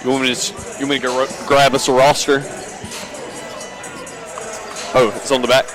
You want me to grab us a roster? Oh, it's on the back.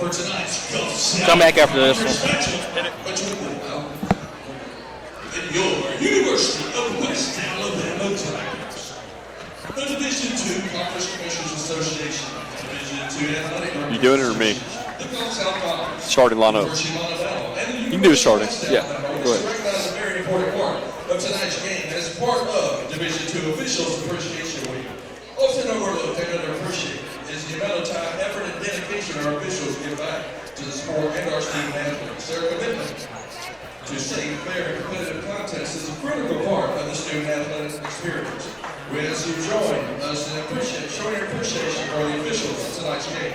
Come back after this one. Your University of West Alabama Tigers. The Division II Conference Commissioners Association. Division II Athletic. You doing it or me? Starting lineup. You can do a starting. Yeah. Go ahead. Recognize a very important part of tonight's game as part of Division II Officials Appreciation Week. Often overlooked and underappreciated is the amount of time, effort, and dedication our officials give back to the sport and our student athletes. Their commitment to safe, fair, and competitive contests is a critical part of the student athletic experience. We ask you to join us in showing your appreciation for the officials of tonight's game.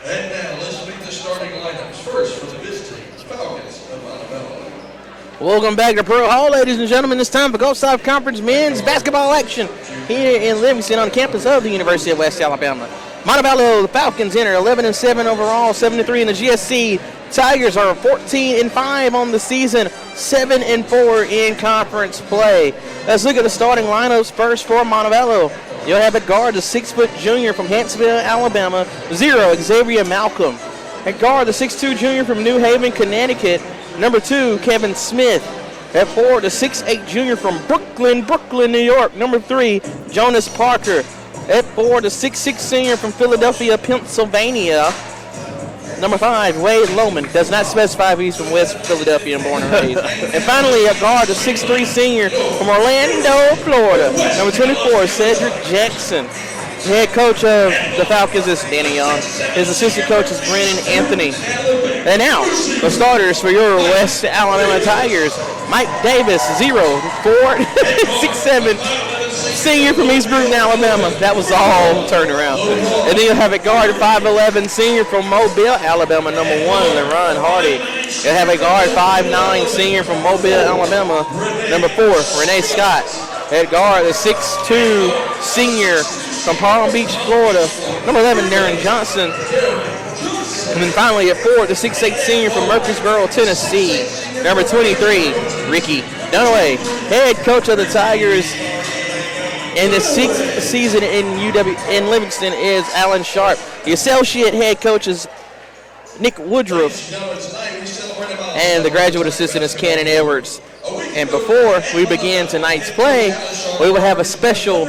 And now let's meet the starting lineups. First for the visiting Falcons of Montevallo. Welcome back to Pearl Hall, ladies and gentlemen. It's time for Gulf South Conference men's basketball action here in Livingston on campus of the University of West Alabama. Montevallo, the Falcons enter 11-7 overall, 7-3 in the GSC. Tigers are 14-5 on the season, 7-4 in conference play. Let's look at the starting lineups first for Montevallo. You'll have at guard the 6-foot junior from Huntsville, Alabama, 0, Xavier Malcolm. At guard, the 6'2 junior from New Haven, Connecticut, number 2, Kevin Smith. At forward, the 6'8 junior from Brooklyn, New York, number 3, Jonas Parker. At forward, the 6'6 senior from Philadelphia, Pennsylvania, number 5, Wade Lohman. Does not specify if he's from West Philadelphia and born and raised. And finally, at guard, the 6'3 senior from Orlando, Florida, number 24, Cedric Jackson. The head coach of the Falcons is Danny Young. His assistant coach is Brennan Anthony. And now, the starters for your West Alabama Tigers. Mike Davis, 0, 4, 6'7", senior from East Bruton, Alabama. That was all turned around. And then you'll have at guard 5'11", senior from Mobile, Alabama, number 1, LeRon Hardy. You'll have a guard 5'9", senior from Mobile, Alabama, number 4, Renee Scott. At guard, the 6'2", senior from Palm Beach, Florida, number 11, Darren Johnson. And then finally at forward, the 6'8 senior from Murfreesboro, Tennessee, number 23, Ricky Dunaway. Head coach of the Tigers in the 6th season in Livingston is Alan Sharp. The associate head coach is Nick Woodruff. And the graduate assistant is Cannon Edwards. And before we begin tonight's play, we will have a special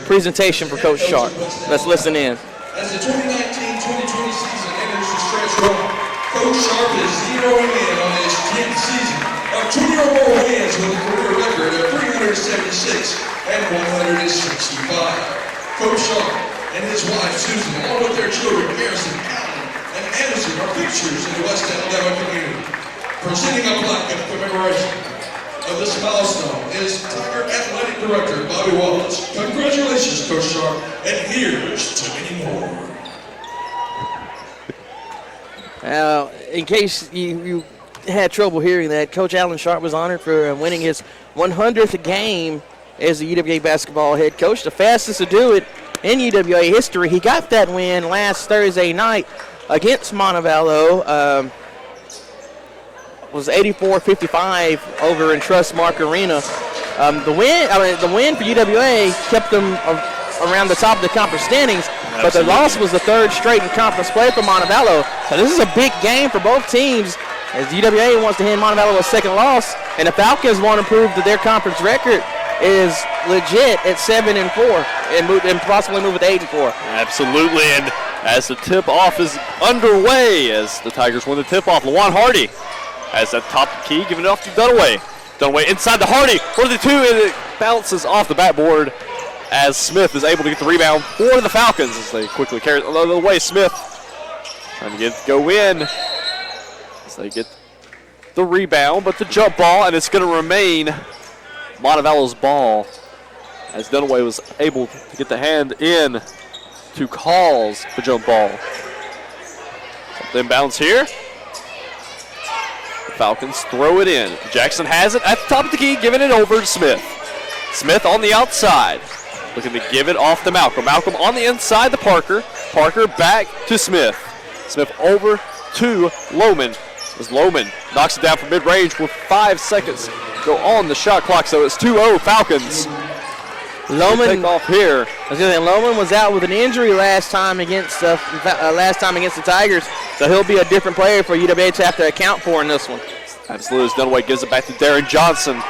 presentation for Coach Sharp. Let's listen in. As the 2019-2020 season enters the stretch run, Coach Sharp is zeroing in on his 10th season of 20 or more wins with a career record of 376 and 165. Coach Sharp and his wife Susan, along with their children Garrison, Allen, and Anderson, are pictures in the West Alabama community. Presenting a plaque of commemoration of this milestone is Tiger Athletic Director Bobby Wallace. Congratulations, Coach Sharp, and here's to many more. In case you had trouble hearing that, Coach Alan Sharp was honored for winning his 100th game as the UWA basketball head coach, the fastest to do it in UWA history. He got that win last Thursday night against Montevallo. Was 84-55 over in Trustmark Arena. The win for UWA kept them around the top of the conference standings, but the loss was the third straight in conference play for Montevallo. So this is a big game for both teams, as UWA wants to hand Montevallo a second loss, and the Falcons want to prove that their conference record is legit at 7-4 and possibly move it to 8-4. Absolutely, and as the tip-off is underway, as the Tigers win the tip-off, LaJuan Hardy has that top key, giving it off to Dunaway. Dunaway inside the Hardy for the 2, and it bounces off the backboard as Smith is able to get the rebound for the Falcons as they quickly carry it the way. Smith trying to go in as they get the rebound, but the jump ball, and it's going to remain Montevallo's ball as Dunaway was able to get the hand in to calls the jump ball. Then bounce here. Falcons throw it in. Jackson has it at the top of the key, giving it over to Smith. Smith on the outside, looking to give it off to Malcolm. Malcolm on the inside to Parker. Parker back to Smith. Smith over to Lohman. As Lohman knocks it down from mid-range with 5 seconds go on the shot clock, so it's 2-0 Falcons. Loman take off here. I was gonna say Loman was out with an injury last time against the Tigers, so he'll be a different player for UWA to have to account for in this one. Absolutely, as Dunaway gives it back to Darren Johnson.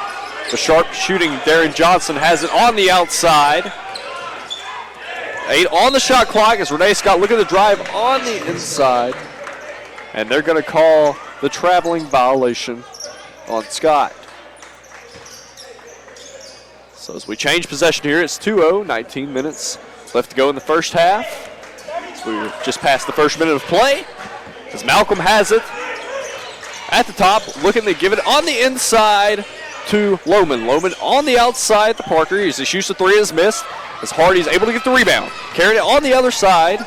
The sharp shooting Darren Johnson has it on the outside. 8 on the shot clock as Renee Scott looking to drive on the inside. And they're going to call the traveling violation on Scott. So as we change possession here, it's 2-0, 19 minutes left to go in the first half. So we're just past the first minute of play. As Malcolm has it at the top, looking to give it on the inside to Loman. Loman on the outside to Parker. He shoots the three and is missed. As Hardy's able to get the rebound. Carrying it on the other side.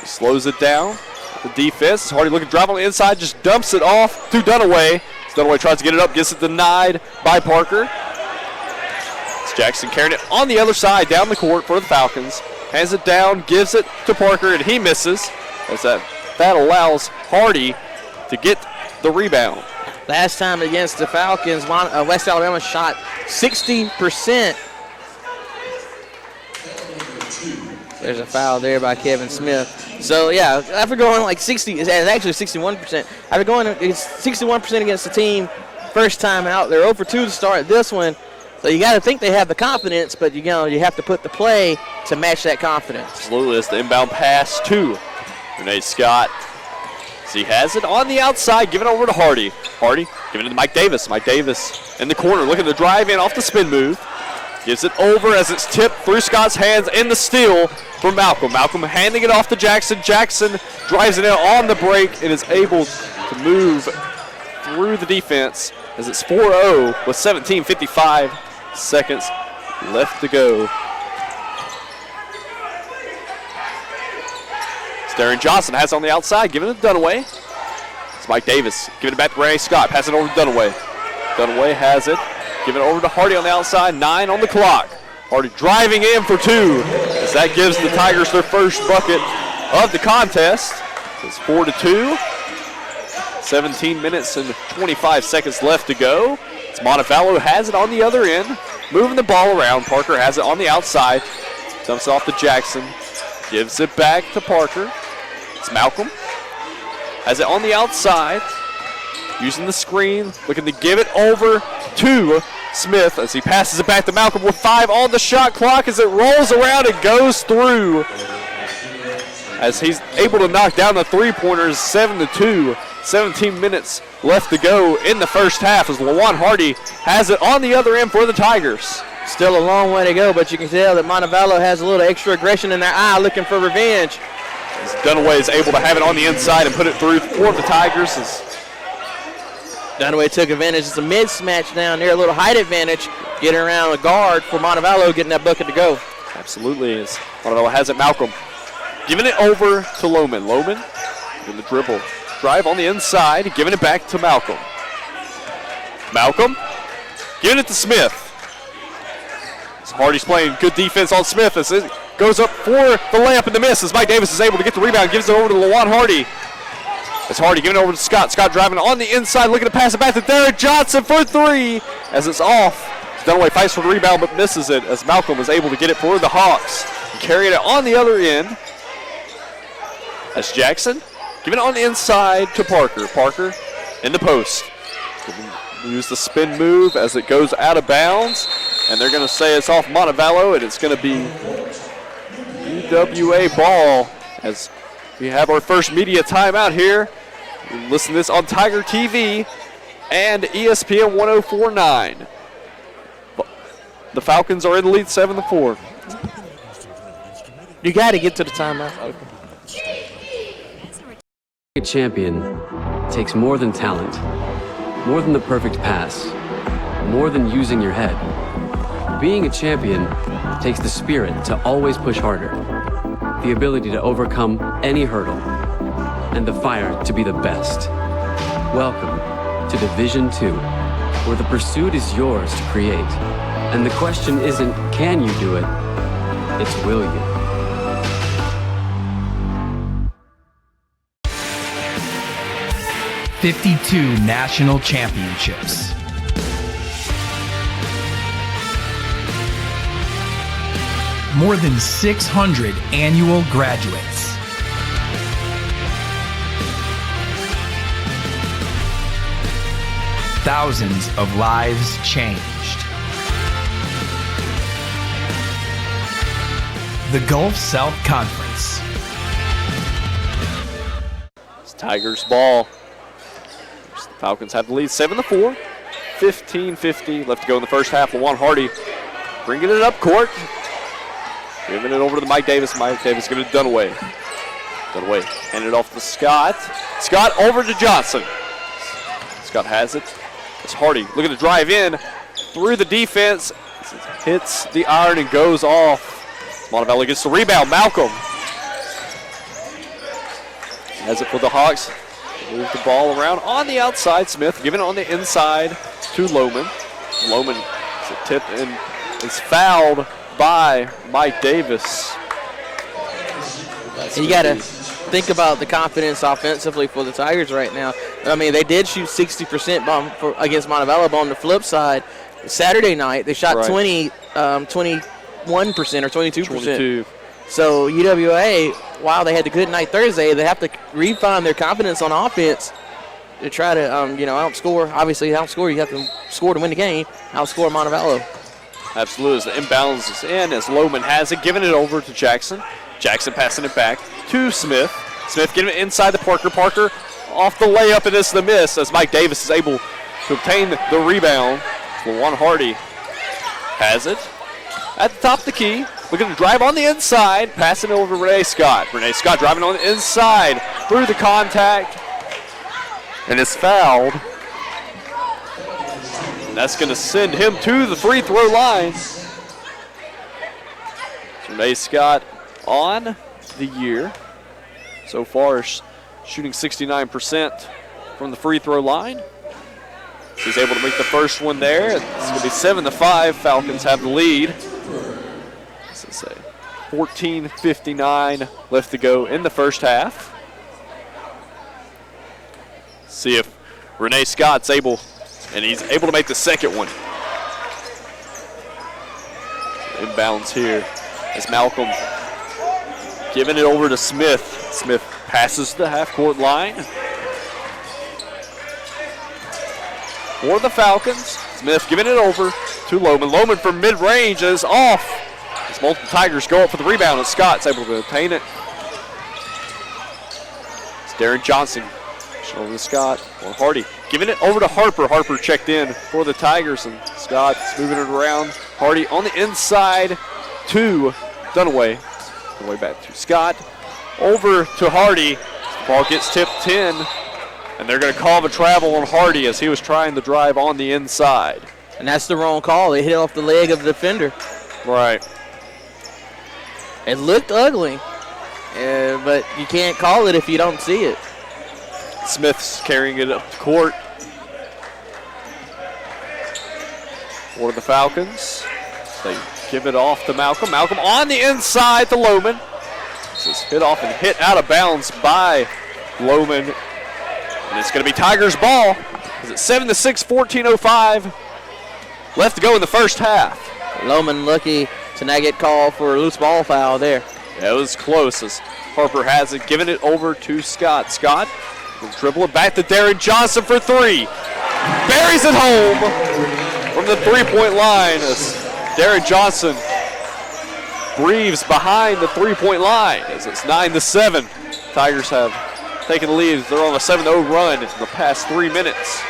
He slows it down. The defense. Hardy looking to drive on the inside. Just dumps it off to Dunaway. As Dunaway tries to get it up. Gets it denied by Parker. It's Jackson carrying it on the other side down the court for the Falcons. Hands it down. Gives it to Parker. And he misses. As that allows Hardy to get the rebound. Last time against the Falcons, West Alabama shot 60%. There's a foul there by Kevin Smith. So, yeah, after going like 60, it's actually 61%. After going 61% against the team first time out, they're 0 for 2 to start this one. So you got to think they have the confidence, but you have to put the play to match that confidence. Absolutely. It's the inbound pass to Renee Scott. So he has it on the outside, giving it over to Hardy. Hardy giving it to Mike Davis. Mike Davis in the corner, looking to drive in off the spin move. Gives it over as it's tipped through Scott's hands in the steal for Malcolm. Malcolm handing it off to Jackson. Jackson drives it in on the break and is able to move through the defense as it's 4-0 with 17:55 seconds left to go. Darren Johnson has it on the outside, giving it to Dunaway. It's Mike Davis giving it back to Renee Scott, passing it over to Dunaway. Dunaway has it, giving it over to Hardy on the outside, 9 on the clock. Hardy driving in for 2, as that gives the Tigers their first bucket of the contest. It's 4-2, 17 minutes and 25 seconds left to go. It's Montevallo has it on the other end, moving the ball around. Parker has it on the outside, dumps it off to Jackson, gives it back to Parker. It's Malcolm. Has it on the outside. Using the screen. Looking to give it over to Smith as he passes it back to Malcolm with 5 on the shot clock as it rolls around and goes through. As he's able to knock down the three-pointers, 7-2. 17 minutes left to go in the first half as Lawan Hardy has it on the other end for the Tigers. Still a long way to go, but you can tell that Montevallo has a little extra aggression in their eye, looking for revenge. As Dunaway is able to have it on the inside and put it through for the Tigers. Dunaway took advantage. It's a mismatch down there, a little height advantage, getting around a guard for Montevallo, getting that bucket to go. Absolutely, as Montevallo has it. Malcolm giving it over to Loman. Loman in the dribble. Drive on the inside, giving it back to Malcolm. Malcolm giving it to Smith. Hardy's playing good defense on Smith as it goes up for the layup and the miss as Mike Davis is able to get the rebound, gives it over to Lawan Hardy. As Hardy giving it over to Scott. Scott driving on the inside, looking to pass it back to Derek Johnson for 3 as it's off. Dunaway fights for the rebound but misses it as Malcolm was able to get it for the Hawks. Carrying it on the other end. As Jackson giving it on the inside to Parker. Parker in the post. Use the spin move as it goes out of bounds. And they're going to say it's off Montevallo, and it's going to be UWA ball as we have our first media timeout here. You can listen to this on Tiger TV and ESPN 104.9. The Falcons are in the lead 7-4. You got to get to the timeout. A champion takes more than talent, more than the perfect pass, more than using your head. Being a champion takes the spirit to always push harder, the ability to overcome any hurdle, and the fire to be the best. Welcome to Division II, where the pursuit is yours to create. And the question isn't, can you do it? It's, will you? "52 national championships. more than 600 annual graduates. Thousands of lives changed. The Gulf South Conference. It's Tigers ball. The Falcons have the lead 7-4. 15-50 left to go in the first half. Lawan Hardy bringing it up court. Giving it over to Mike Davis. Mike Davis giving it to Dunaway. Dunaway handing it off to Scott. Scott over to Johnson. Scott has it. It's Hardy looking to drive in through the defense. Hits the iron and goes off. Montevallo gets the rebound. Malcolm has it for the Hawks. Move the ball around on the outside. Smith giving it on the inside to Lohman. Lohman is a tip and is fouled by Mike Davis. You got to think about the confidence offensively for the Tigers right now. I mean, they did shoot 60% against Montevallo, but on the flip side, Saturday night they shot 21% or 22%. 22. So UWA, while they had the good night Thursday, they have to refine their confidence on offense to try to, outscore. Obviously, outscore, you have to score to win the game. Outscore Montevallo. Absolutely. As the inbounds is in, as Lohman has it, giving it over to Jackson. Jackson passing it back to Smith. Smith getting it inside the Parker. Parker off the layup, and it's the miss as Mike Davis is able to obtain the rebound. Lawan Hardy has it at the top of the key. Looking to drive on the inside, passing it over to Renee Scott. Renee Scott driving on the inside through the contact, and is fouled. And that's going to send him to the free throw line. Renee Scott on the year so far, shooting 69% from the free throw line. She's able to make the first one there. It's going to be 7-5. Falcons have the lead. 14:59 left to go in the first half. See if Renee Scott's able, and he's able to make the second one. Inbounds here as Malcolm giving it over to Smith. Smith passes the half-court line. For the Falcons, Smith giving it over to Lohman. Lohman from mid-range is off. As multiple Tigers go up for the rebound, and Scott's able to obtain it. It's Darren Johnson. Over to Scott. Or Hardy giving it over to Harper. Harper checked in for the Tigers, and Scott's moving it around. Hardy on the inside to Dunaway. Dunaway back to Scott. Over to Hardy. The ball gets tipped in, and they're going to call the travel on Hardy as he was trying to drive on the inside. And that's the wrong call. They hit off the leg of the defender. Right. It looked ugly, but you can't call it if you don't see it. Smith's carrying it up the court for the Falcons. They give it off to Malcolm. Malcolm on the inside to Lohman. This is hit off and hit out of bounds by Lohman. And it's going to be Tigers ball. It's 7-6, 14:05 left to go in the first half. Lohman lucky to not get called for a loose ball foul there. Yeah, it was close as Harper has it, giving it over to Scott. Scott will dribble it back to Darren Johnson for three. Buries it home from the three-point line as Darren Johnson breathes behind the three-point line as it's 9-7. Tigers have taken the lead. They're on a 7-0 run in the past 3 minutes.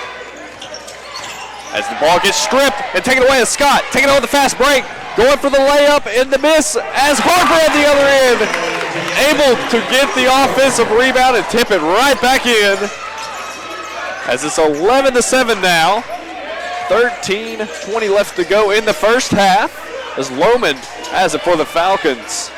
As the ball gets stripped and taken away as Scott taking over the fast break. Going for the layup and the miss as Harper at the other end. Able to get the offensive rebound and tip it right back in. As it's 11-7 now. 13:20 left to go in the first half. As Lohman has it for the Falcons.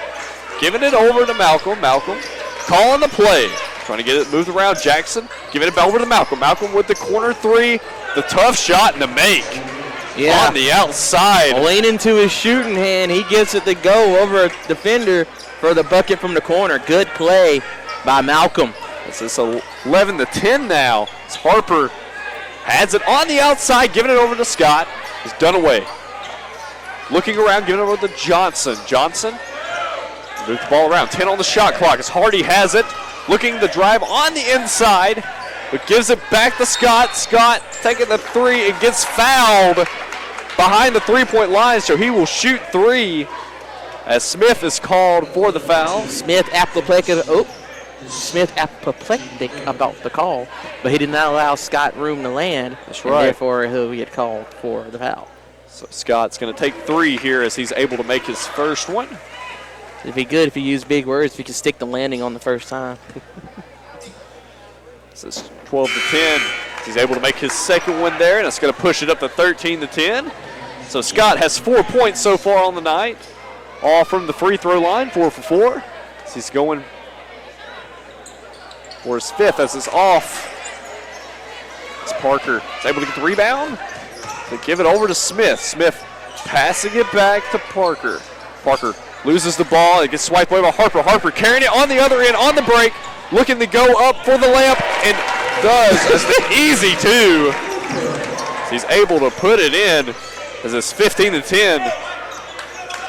Giving it over to Malcolm. Malcolm calling the play. Trying to get it moved around. Jackson giving it over to Malcolm. Malcolm with the corner three. The tough shot and the make. Yeah. On the outside. Leaning to his shooting hand. He gets it to go over a defender for the bucket from the corner. Good play by Malcolm. It's 11-10 now. As Harper has it on the outside, giving it over to Scott. It's Dunaway. looking around, giving it over to Johnson. Johnson moves the ball around. 10 on the shot clock as Hardy has it. Looking to drive on the inside, but gives it back to Scott. Scott taking the three and gets fouled behind the three-point line, so he will shoot three as Smith is called for the foul. Smith apoplectic about the call, but he did not allow Scott room to land. That's and right. Therefore, he'll get called for the foul. So Scott's going to take three here as he's able to make his first one. It'd be good if he used big words, if he could stick the landing on the first time. This is 12 to 10. He's able to make his second one there, and it's going to push it up to 13 to 10. So Scott has 4 points so far on the night, all from the free throw line, 4 for 4. So he's going for his fifth as it's off. As Parker is able to get the rebound. They give it over to Smith. Smith passing it back to Parker. Parker loses the ball. It gets swiped away by Harper. Harper carrying it on the other end on the break, looking to go up for the layup, and does as the easy two. He's able to put it in as it's 15 to 10.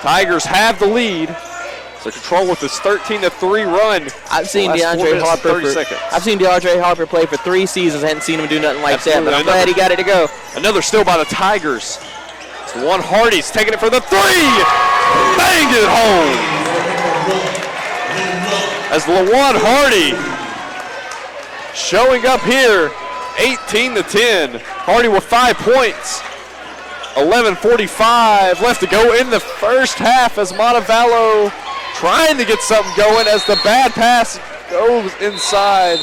Tigers have the lead. So control with this 13 to 3 run. I've seen DeAndre Harper play for 3 seasons. I hadn't seen him do nothing like that, but I'm glad he got it to go. Another steal by the Tigers. It's Lawan Hardy's taking it for the three. Banged it home. As Lawan Hardy showing up here, 18 to 10. Hardy with 5 points. 11:45 left to go in the first half as Montevallo trying to get something going as the bad pass goes inside.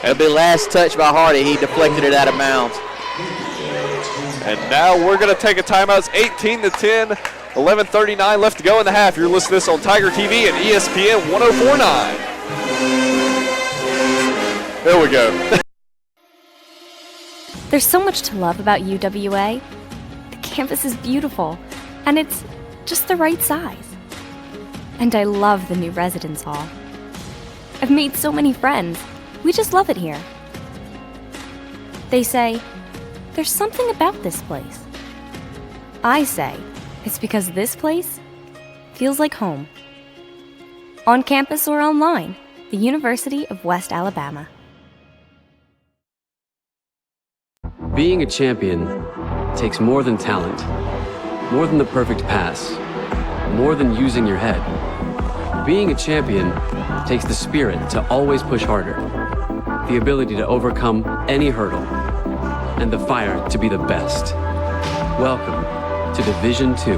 It'll be last touch by Hardy. He deflected it out of bounds. And now we're going to take a timeout. It's 18 to 10, 11:39 left to go in the half. You're listening to this on Tiger TV and ESPN 104.9. There we go. There's so much to love about UWA. The campus is beautiful, and it's just the right size. And I love the new residence hall. I've made so many friends. We just love it here. They say, there's something about this place. I say, it's because this place feels like home. On campus or online, the University of West Alabama. Being a champion takes more than talent, more than the perfect pass, more than using your head. Being a champion takes the spirit to always push harder, the ability to overcome any hurdle, and the fire to be the best. Welcome to Division II,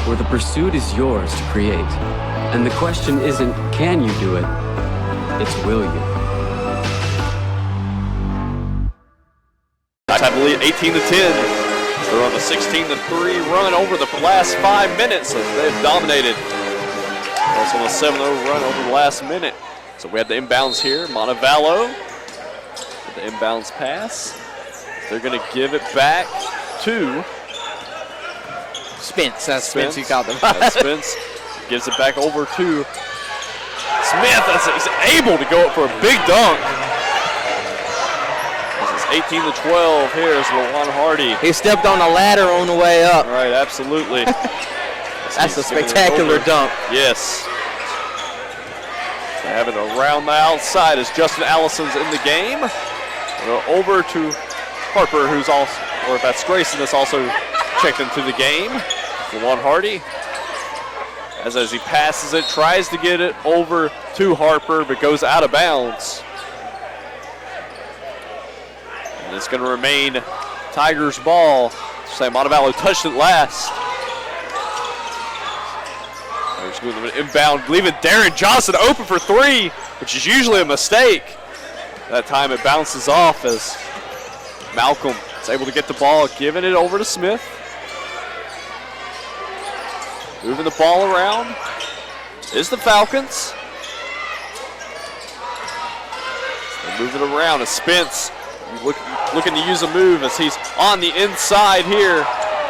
where the pursuit is yours to create. And the question isn't, can you do it? It's, will you? I believe 18 to 10. They're on a 16 to 3 run over the last 5 minutes as they've dominated. Also on a 7-0 run over the last minute. So we have the inbounds here. Montevallo with the inbounds pass. They're going to give it back to Spence. That's Spence he called them. Spence gives it back over to Smith. He's able to go up for a big dunk. This is 18 to 12. Here's Lawan Hardy. He stepped on the ladder on the way up. All right, absolutely. That's a spectacular dunk. Yes. They have it around the outside as Justin Allison's in the game. Over to Harper, who's also, or if that's Grayson, that's also checked into the game. Lawan Hardy, as he passes it, tries to get it over to Harper, but goes out of bounds. And it's going to remain Tigers ball. Say Montevallo touched it last. Tigers going to inbound, leaving Darren Johnson open for 3, which is usually a mistake. That time it bounces off as Malcolm is able to get the ball, giving it over to Smith. Moving the ball around is the Falcons. They move it around as Spence looking to use a move as he's on the inside here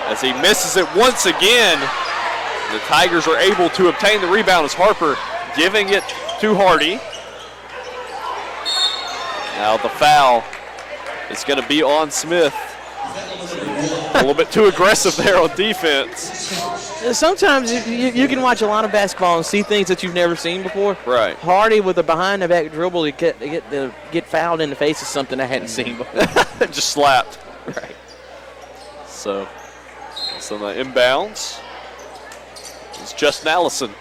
as he misses it once again. The Tigers are able to obtain the rebound as Harper giving it to Hardy. Now the foul is going to be on Smith. A little bit too aggressive there on defense. Sometimes you can watch a lot of basketball and see things that you've never seen before. Right. Hardy with a behind-the-back dribble to get fouled in the face is something I hadn't seen before. Just slapped. Right. So the inbounds. It's Justin Allison.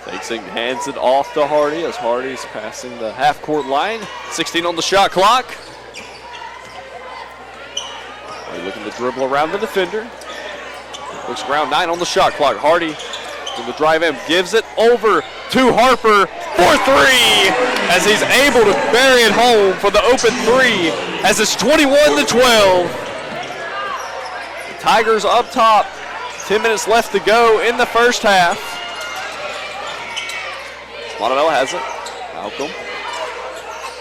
Takes it, hands it off to Hardy as Hardy's passing the half-court line. 16 on the shot clock. Hardy looking to dribble around the defender. Looks around, 9 on the shot clock. Hardy in the drive in, gives it over to Harper for 3 as he's able to bury it home for the open 3 as it's 21-12. The Tigers up top, 10 minutes left to go in the first half. Montevallo has it. Malcolm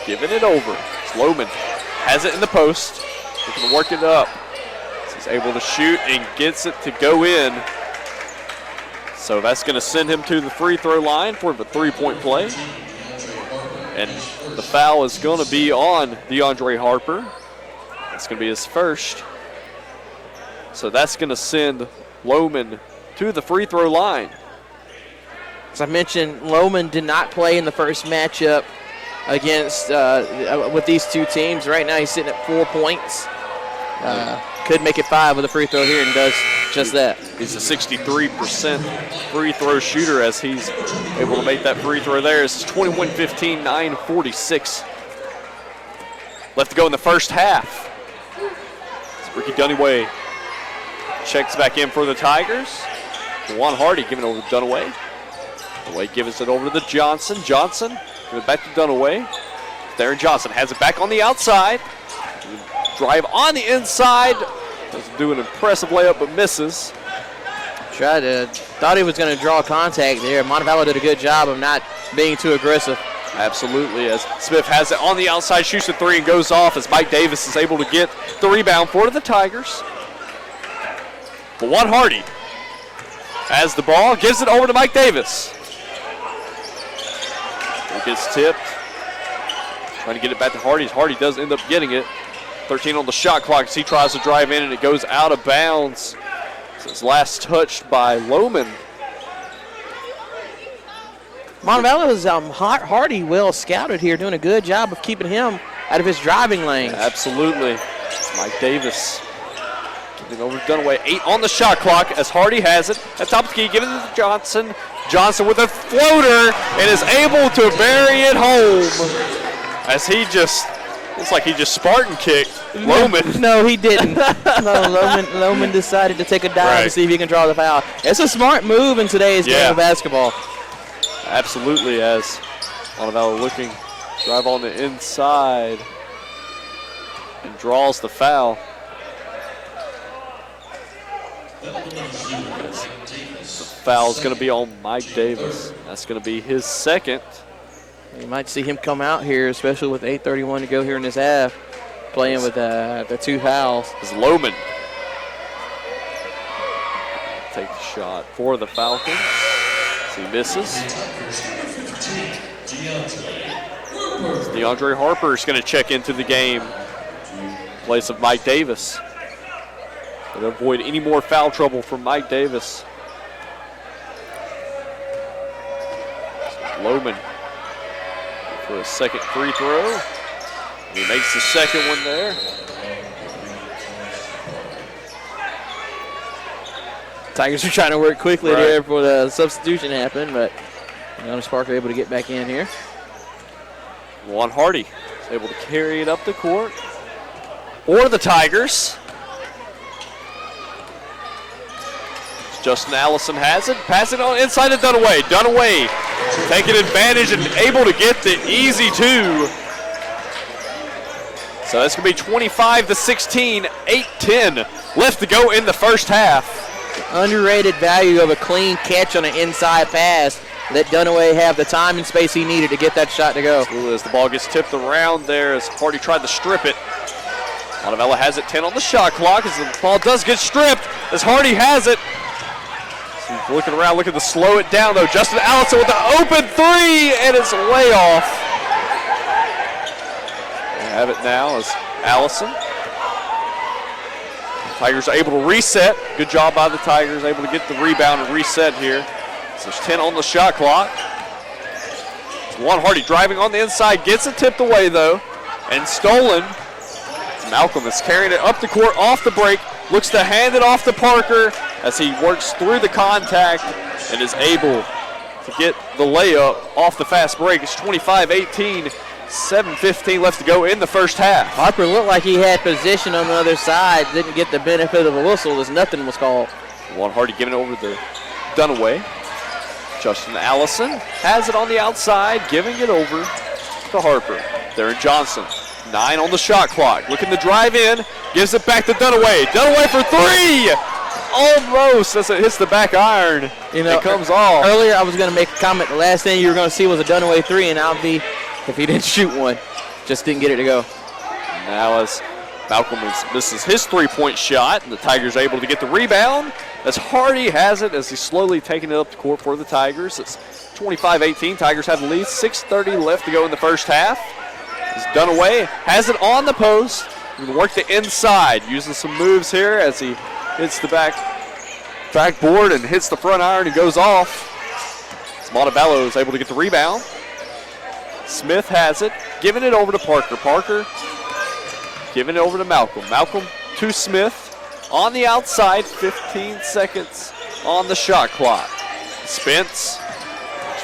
giving it over. Sloman has it in the post. Looking to work it up. He's able to shoot and gets it to go in. So that's going to send him to the free throw line for the 3-point play. And the foul is going to be on DeAndre Harper. That's going to be his first. So that's going to send Lohman to the free throw line. As I mentioned, Lohman did not play in the first matchup against with these two teams. Right now he's sitting at 4 points. Could make it 5 with a free throw here and does just that. He's a 63% free throw shooter as he's able to make that free throw there. It's 21-15, 9:46 left to go in the first half. It's Ricky Dunaway checks back in for the Tigers. Juwan Hardy giving it over to Dunaway. Dunaway gives it over to the Johnson. Johnson give it back to Dunaway. Darren Johnson has it back on the outside. Drive on the inside. Doesn't do an impressive layup, but misses. Thought he was going to draw contact there. Montevallo did a good job of not being too aggressive. Absolutely, as Smith has it on the outside, shoots a 3 and goes off as Mike Davis is able to get the rebound for the Tigers. But Juwan Hardy has the ball, gives it over to Mike Davis. It gets tipped. Trying to get it back to Hardy. Hardy does end up getting it. 13 on the shot clock as he tries to drive in and it goes out of bounds. It's last touched by Lohman. Montevallo is Hardy well scouted here, doing a good job of keeping him out of his driving lane. Absolutely. Mike Davis giving over to Dunaway. 8 on the shot clock as Hardy has it. At top of the key, giving it to Johnson. Johnson with a floater and is able to bury it home as he just, looks like he just Spartan kicked Lohman. No, he didn't. Lohman decided to take a dive to see if he can draw the foul. It's a smart move in today's game of basketball. Absolutely, as Montevallo looking, drive on the inside and draws the foul. The foul is going to be on Mike Davis. That's going to be his second. You might see him come out here, especially with 8:31 to go here in this half, playing with the 2 fouls. It's Lohman. Take the shot for the Falcons. He misses. DeAndre Harper is going to check into the game in place of Mike Davis. To avoid any more foul trouble from Mike Davis. Lohman for a second free throw. He makes the second one there. Tigers are trying to work quickly there before the substitution happened, but Jonas Parker able to get back in here. Juwan Hardy is able to carry it up the court for the Tigers. Justin Allison has it, passing on inside to Dunaway. Dunaway taking advantage and able to get the easy 2. So that's going to be 25-16, 8-10 left to go in the first half. Underrated value of a clean catch on an inside pass. Let Dunaway have the time and space he needed to get that shot to go. Absolutely, as the ball gets tipped around there as Hardy tried to strip it. Montevallo has it, 10 on the shot clock as the ball does get stripped as Hardy has it. He's looking around, looking to slow it down though. Justin Allison with the open 3 and it's way off. We have it now as Allison Tigers are able to reset. Good job by the Tigers, able to get the rebound and reset here. So there's 10 on the shot clock. Juan Hardy driving on the inside, gets it tipped away though, and stolen. Malcolm is carrying it up the court, off the break, looks to hand it off to Parker as he works through the contact and is able to get the layup off the fast break. It's 25-18, 7:15 left to go in the first half. Harper looked like he had position on the other side, didn't get the benefit of a whistle as nothing was called. Juan Hardy giving it over to Dunaway. Justin Allison has it on the outside, giving it over to Harper. Darren Johnson, 9 on the shot clock, looking to drive in, gives it back to Dunaway. Dunaway for 3! Almost as it hits the back iron. You know, it comes off. Earlier I was going to make a comment, the last thing you were going to see was a Dunaway 3, and I'll be, if he didn't shoot one, just didn't get it to go. Now as Malcolm misses his three-point shot, and the Tigers are able to get the rebound, as Hardy has it as he's slowly taking it up the court for the Tigers. It's 25-18. Tigers have the lead. 6:30 left to go in the first half. As Dunaway has it on the post. He can work the inside, using some moves here as he hits the backboard and hits the front iron and goes off. As Montevallo is able to get the rebound. Smith has it, giving it over to Parker. Parker giving it over to Malcolm. Malcolm to Smith. On the outside, 15 seconds on the shot clock. Spence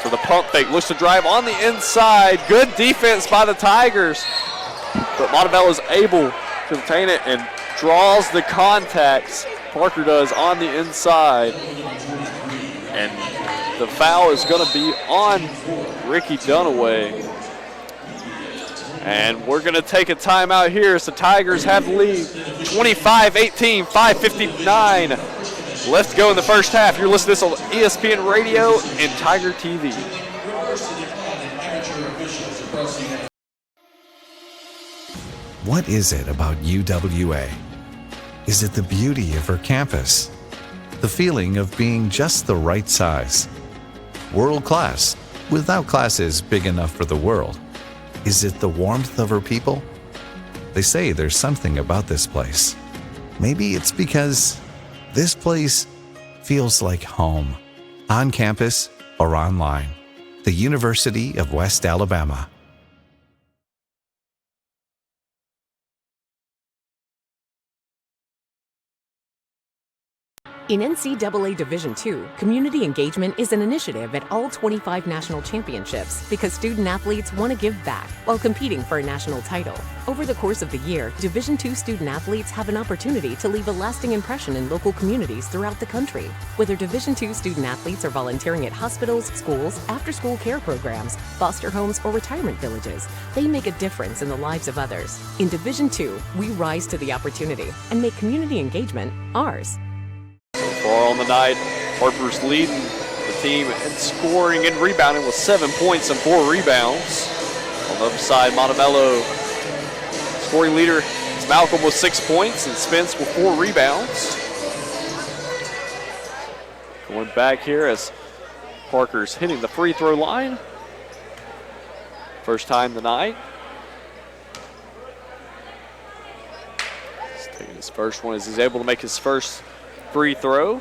for the pump fake, looks to drive on the inside. Good defense by the Tigers, but Montevallo is able to obtain it and draws the contacts. Parker does on the inside, and the foul is going to be on Ricky Dunaway. And we're going to take a timeout here as the Tigers have the lead. 25-18, 5:59 left to go in the first half. You're listening to this on ESPN Radio and Tiger TV. What is it about UWA? Is it the beauty of her campus? The feeling of being just the right size? World class, without classes big enough for the world? Is it the warmth of her people? They say there's something about this place. Maybe it's because this place feels like home, on campus or online. The University of West Alabama. In NCAA Division II, community engagement is an initiative at all 25 national championships because student-athletes want to give back while competing for a national title. Over the course of the year, Division II student-athletes have an opportunity to leave a lasting impression in local communities throughout the country. Whether Division II student-athletes are volunteering at hospitals, schools, after-school care programs, foster homes, or retirement villages, they make a difference in the lives of others. In Division II, we rise to the opportunity and make community engagement ours. Far on the night, Harper's leading the team in scoring and rebounding with 7 points and 4 rebounds. On the other side, Montevallo, scoring leader is Malcolm with 6 points and Spence with 4 rebounds. Going back here as Parker's hitting the free throw line. First time tonight. He's taking his first one as he's able to make his first free throw.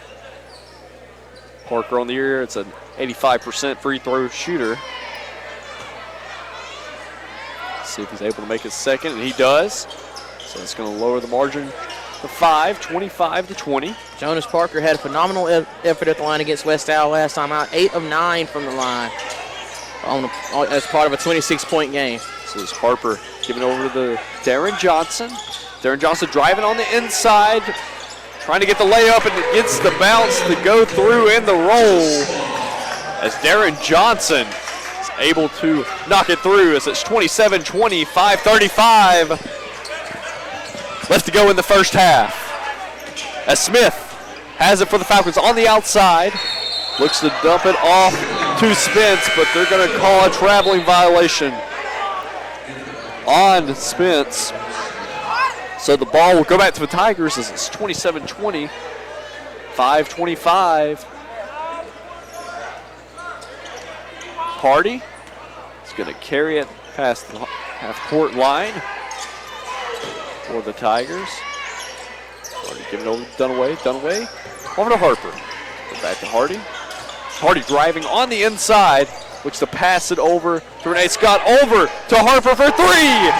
Parker on the year, it's an 85% free throw shooter. See if he's able to make his second, and he does. So it's going to lower the margin to 5, 25-20. Jonas Parker had a phenomenal effort at the line against West Al last time out. 8 of 9 from the line as part of a 26-point game. So it's Harper giving over to Darren Johnson. Darren Johnson driving on the inside, trying to get the layup, and it gets the bounce to go through in the roll as Darren Johnson is able to knock it through as it's 27-20, 5:35 left to go in the first half. As Smith has it for the Falcons on the outside, looks to dump it off to Spence, but they're going to call a traveling violation on Spence. So the ball will go back to the Tigers as it's 27-20, 5:25. Hardy is going to carry it past the half-court line for the Tigers. Hardy giving it over to Dunaway. Dunaway over to Harper. Back to Hardy. Hardy driving on the inside, which to pass it over to Renee Scott, over to Harper for three,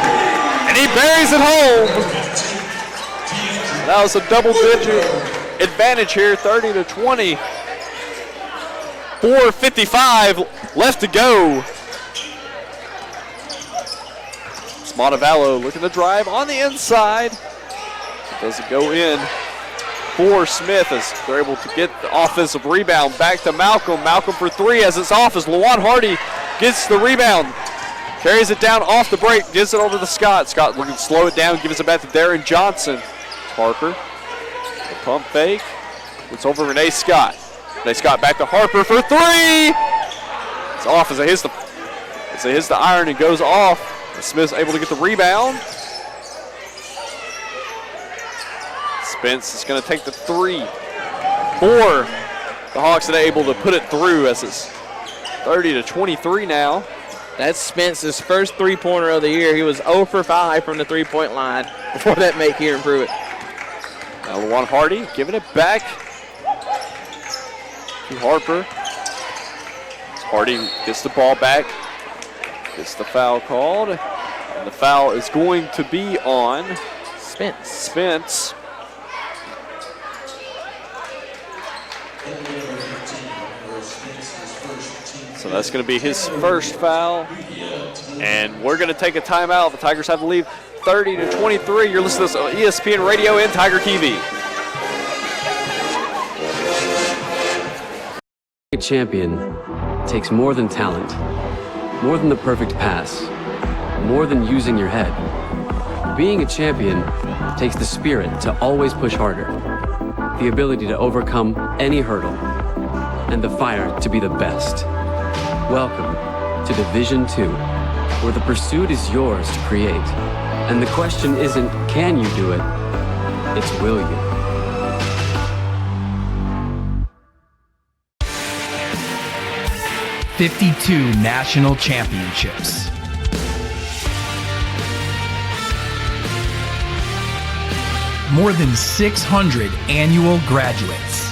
and he buries it home. That was a double-digit advantage here, 30-20. 4:55 left to go. It's Montevallo looking to drive on the inside. Doesn't go in for Smith as they're able to get the offensive rebound back to Malcolm. Malcolm for three as it's off as LaJuan Hardy gets the rebound. Carries it down off the break, gives it over to Scott. Scott looking to slow it down, gives it back to Darren Johnson. Harper, the pump fake. It's over Renee Scott. Renee Scott back to Harper for three. It's off as it hits the iron and goes off. Smith's able to get the rebound. Spence is going to take the three for the Hawks, that are able to put it through as it's 30-23 now. That's Spence's first three-pointer of the year. He was 0 for 5 from the three-point line before that make here in Pruitt. Now LaJuan Hardy giving it back to Harper. Hardy gets the ball back, gets the foul called, and the foul is going to be on Spence. So that's going to be his first foul. And we're going to take a timeout. The Tigers have to leave 30-23. You're listening to this on ESPN Radio and Tiger TV. A champion takes more than talent, more than the perfect pass, more than using your head. Being a champion takes the spirit to always push harder, the ability to overcome any hurdle, and the fire to be the best. Welcome to Division II, where the pursuit is yours to create. And the question isn't, can you do it? It's, will you? '52 National Championships. More than 600 annual graduates.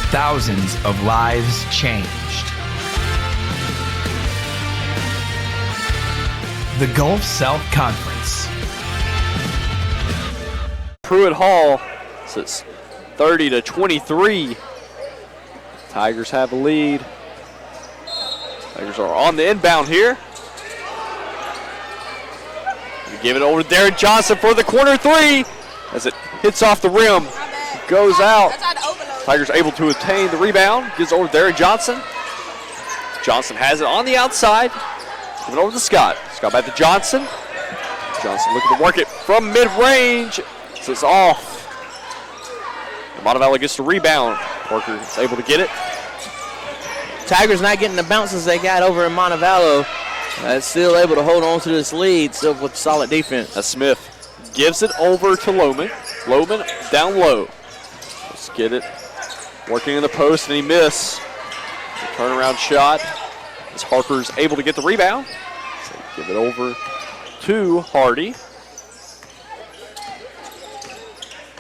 Thousands of lives changed. The Gulf South Conference. Pruitt Hall sits 30-23. Tigers have the lead. Tigers are on the inbound here. You give it over to Darren Johnson for the corner three as it hits off the rim, goes out. Tigers able to attain the rebound. Gives over to Darren Johnson. Johnson has it on the outside. Give it over to Scott. Scott back to Johnson. Johnson looking to work it from mid-range. So it's off. Montevallo gets the rebound. Parker is able to get it. Tigers not getting the bounces they got over in Montevallo. Still able to hold on to this lead, still with solid defense. Smith gives it over to Lohman. Lohman down low. Let's get it. Working in the post, and he missed. The turnaround shot as Harper's able to get the rebound. So give it over to Hardy.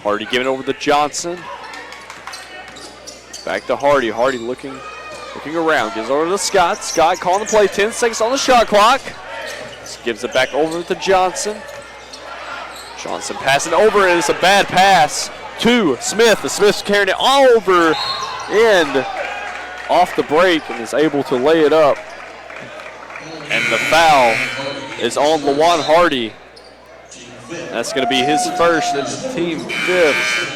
Hardy giving it over to Johnson. Back to Hardy. Hardy looking around. Gives it over to Scott. Scott calling the play. 10 seconds on the shot clock. Just gives it back over to Johnson. Johnson passing over, and it's a bad pass to Smith. The Smith's carrying it all over and off the break and is able to lay it up. And the foul is on LaJuan Hardy. That's going to be his first and the team fifth.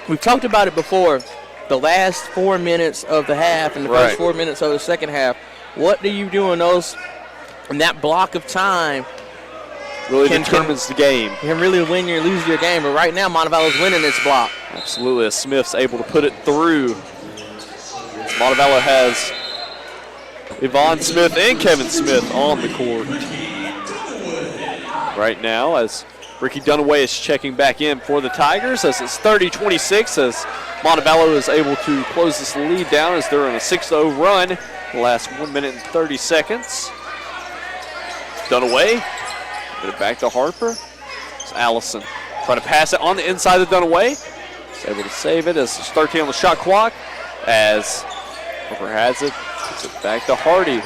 We've talked about it before. The last 4 minutes of the half and the first 4 minutes of the second half. What do you do in that block of time? Really determines the game. You can really win or lose your game, but right now Montevallo's winning this block. Absolutely, as Smith's able to put it through. Montevallo has Yvonne Smith and Kevin Smith on the court right now as Ricky Dunaway is checking back in for the Tigers as it's 30-26 as Montevallo is able to close this lead down as they're on a 6-0 run The last 1 minute and 30 seconds. Dunaway. Get it back to Harper. It's Allison. Trying to pass it on the inside of Dunaway. He's able to save it as there's 13 on the shot clock. As Harper has it. Gets it back to Hardy.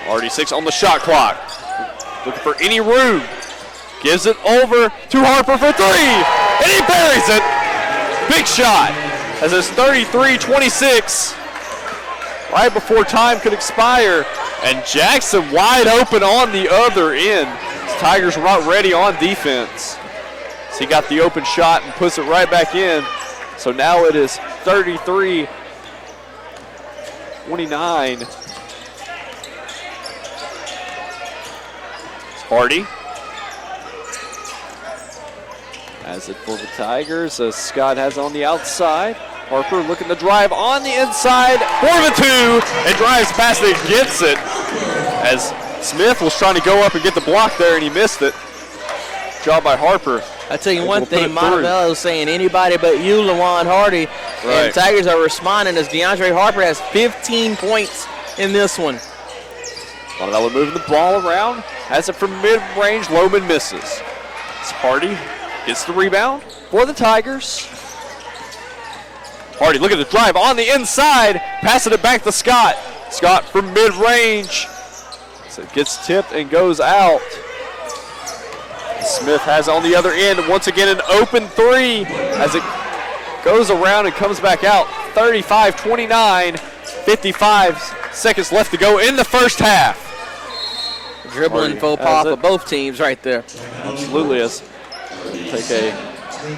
Hardy 6 on the shot clock. Looking for any room. Gives it over to Harper for 3. And he buries it. Big shot. As it's 33-26. Right before time could expire. And Jackson wide open on the other end. The Tigers were not ready on defense. So he got the open shot and puts it right back in. So now it is 33-29. It's Hardy. Has it for the Tigers as Scott has it on the outside. Harper looking to drive on the inside for the 2 and drives past it, gets it. As Smith was trying to go up and get the block there and he missed it. Job by Harper. I tell you one thing, Montevallo is saying anybody but you, Lawan Hardy. Right. And Tigers are responding as DeAndre Harper has 15 points in this one. Montevallo moving the ball around. Has it from mid-range. Lohman misses. It's Hardy. Gets the rebound for the Tigers. Hardy looking to drive on the inside. Passing it back to Scott. Scott from mid-range. So it gets tipped and goes out. Smith has it on the other end. Once again, an open 3 as it goes around and comes back out. 35-29. 55 seconds left to go in the first half. Dribbling faux pas for both teams right there. Absolutely is. Take a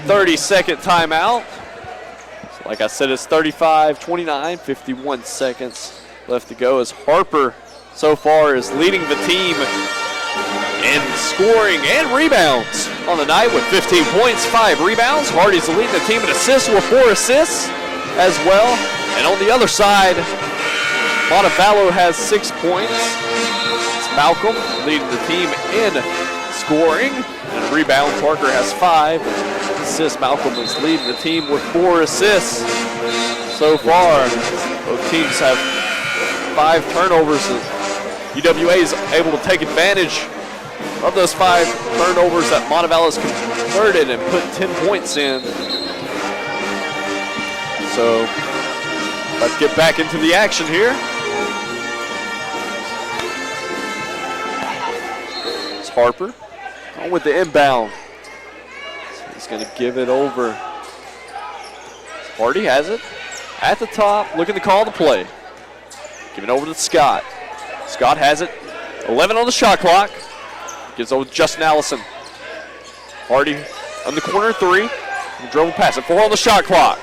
30-second timeout. So like I said, it's 35-29, 51 seconds left to go as Harper so far is leading the team in scoring and rebounds on the night with 15 points, 5 rebounds. Hardy's leading the team in assists with 4 assists as well. And on the other side, Montevallo has 6 points. It's Malcolm leading the team in scoring and rebounds. Parker has 5 assists. Malcolm is leading the team with 4 assists so far. Both teams have 5 turnovers. UWA is able to take advantage of those 5 turnovers that Montevallo's converted and put 10 points in. So let's get back into the action here. It's Harper on with the inbound. So he's going to give it over. Hardy has it at the top, looking to call the play. Give it over to Scott. Scott has it. 11 on the shot clock. Gives over to Justin Allison. Hardy on the corner 3. Dribble pass it. 4 on the shot clock.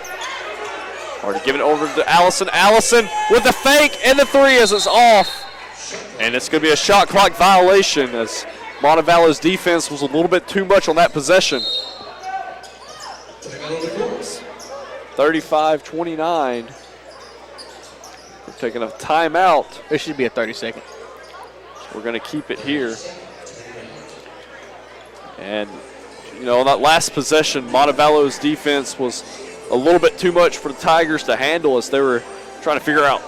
Hardy giving it over to Allison. Allison with the fake and the 3 as it's off. And it's going to be a shot clock violation as Montevallo's defense was a little bit too much on that possession. 35-29. We're taking a timeout. It should be a 30-second. We're going to keep it here. And, you know, on that last possession, Montevallo's defense was a little bit too much for the Tigers to handle as they were trying to figure out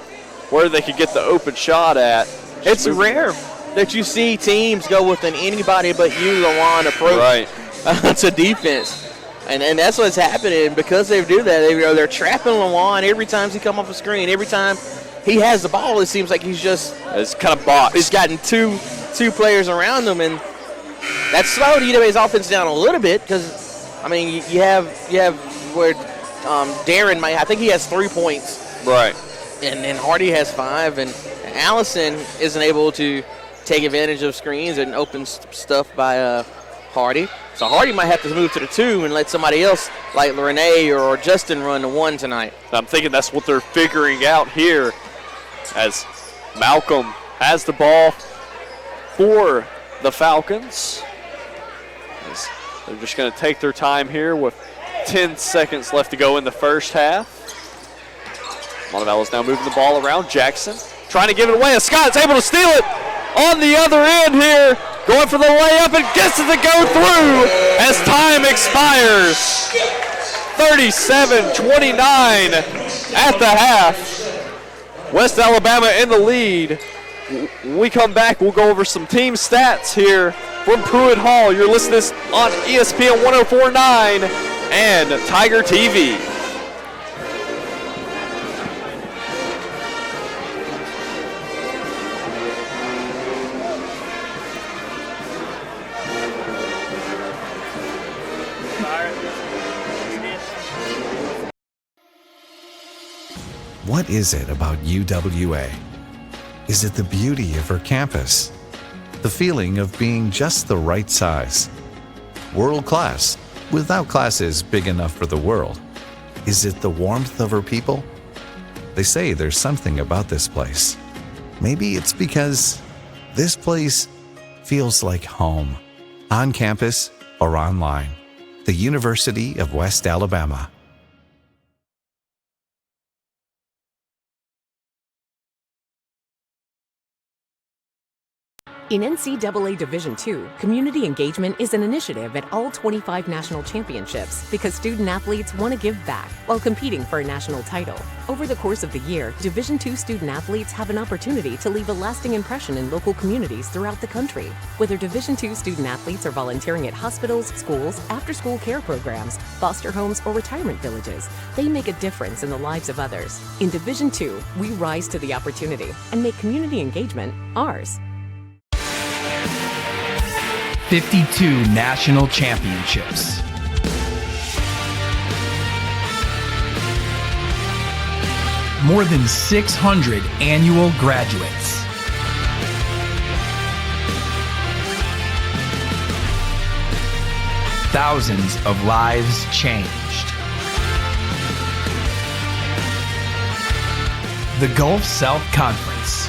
where they could get the open shot at. It's rare that you see teams go with an anybody but you, Lawan approach to defense. And that's what's happening because they do that. They're trapping Lawan every time he come off a screen. Every time he has the ball, it seems like he's just it's kind of boxed. He's gotten two players around him, and that slowed UWA's offense down a little bit because, I mean, you have where Darren I think he has 3 points. Right. And Hardy has 5, and Allison isn't able to take advantage of screens and open stuff by Hardy. So Hardy might have to move to the 2 and let somebody else like Renee or Justin run the 1 tonight. I'm thinking that's what they're figuring out here as Malcolm has the ball for the Falcons. They're just going to take their time here with 10 seconds left to go in the first half. Montevallo's now moving the ball around. Jackson trying to give it away, and Scott's able to steal it on the other end here. Going for the layup and gets it to go through as time expires. 37-29 at the half. West Alabama in the lead. When we come back, we'll go over some team stats here from Pruitt Hall. You're listening to this on ESPN 104.9 and Tiger TV. What is it about UWA? Is it the beauty of her campus? The feeling of being just the right size? World class, without classes big enough for the world? Is it the warmth of her people? They say there's something about this place. Maybe it's because this place feels like home, on campus or online. The University of West Alabama. In NCAA Division II, community engagement is an initiative at all 25 national championships because student-athletes want to give back while competing for a national title. Over the course of the year, Division II student-athletes have an opportunity to leave a lasting impression in local communities throughout the country. Whether Division II student-athletes are volunteering at hospitals, schools, after-school care programs, foster homes, or retirement villages, they make a difference in the lives of others. In Division II, we rise to the opportunity and make community engagement ours. 52 national championships. More than 600 annual graduates. Thousands of lives changed. The Gulf South Conference.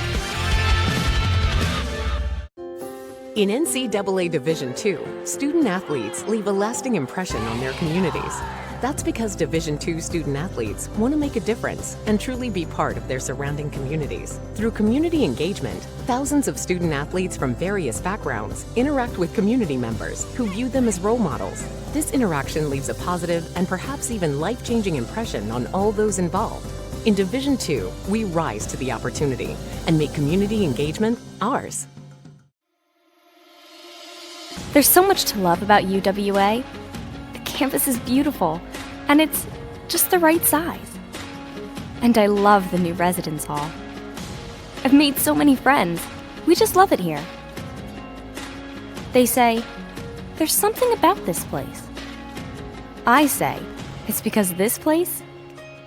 In NCAA Division II, student-athletes leave a lasting impression on their communities. That's because Division II student-athletes want to make a difference and truly be part of their surrounding communities. Through community engagement, thousands of student-athletes from various backgrounds interact with community members who view them as role models. This interaction leaves a positive and perhaps even life-changing impression on all those involved. In Division II, we rise to the opportunity and make community engagement ours. There's so much to love about UWA. The campus is beautiful, and it's just the right size. And I love the new residence hall. I've made so many friends. We just love it here. They say, there's something about this place. I say, it's because this place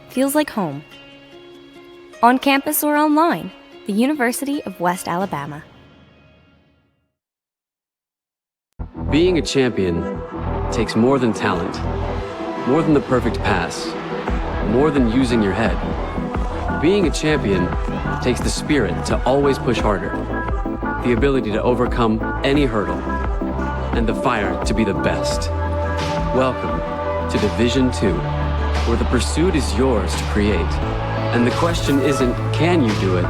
feels like home. On campus or online, the University of West Alabama. Being a champion takes more than talent, more than the perfect pass, more than using your head. Being a champion takes the spirit to always push harder, the ability to overcome any hurdle, and the fire to be the best. Welcome to Division II, where the pursuit is yours to create. And the question isn't, can you do it?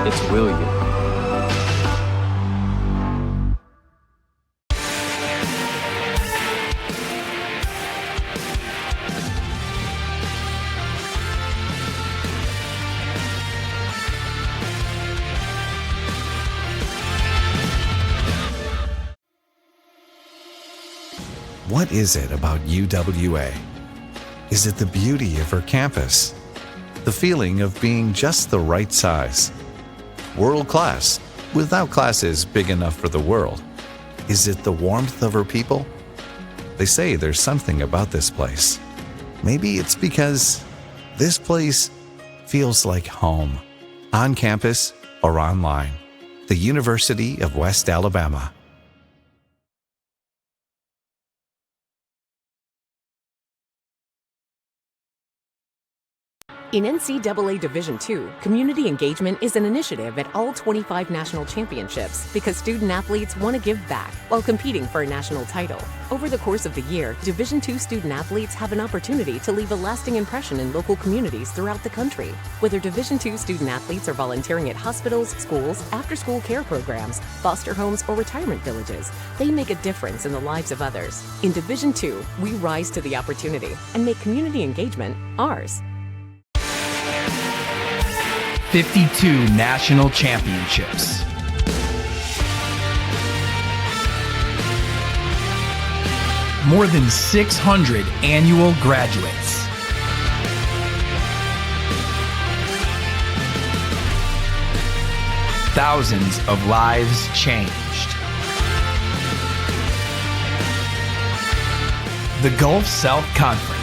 It's, will you? What is it about UWA? Is it the beauty of her campus? The feeling of being just the right size? World class, without classes big enough for the world? Is it the warmth of her people? They say there's something about this place. Maybe it's because this place feels like home, on campus or online. The University of West Alabama. In NCAA Division II, community engagement is an initiative at all 25 national championships because student-athletes want to give back while competing for a national title. Over the course of the year, Division II student-athletes have an opportunity to leave a lasting impression in local communities throughout the country. Whether Division II student-athletes are volunteering at hospitals, schools, after-school care programs, foster homes, or retirement villages, they make a difference in the lives of others. In Division II, we rise to the opportunity and make community engagement ours. 52 national championships. More than 600 annual graduates. Thousands of lives changed. The Gulf South Conference.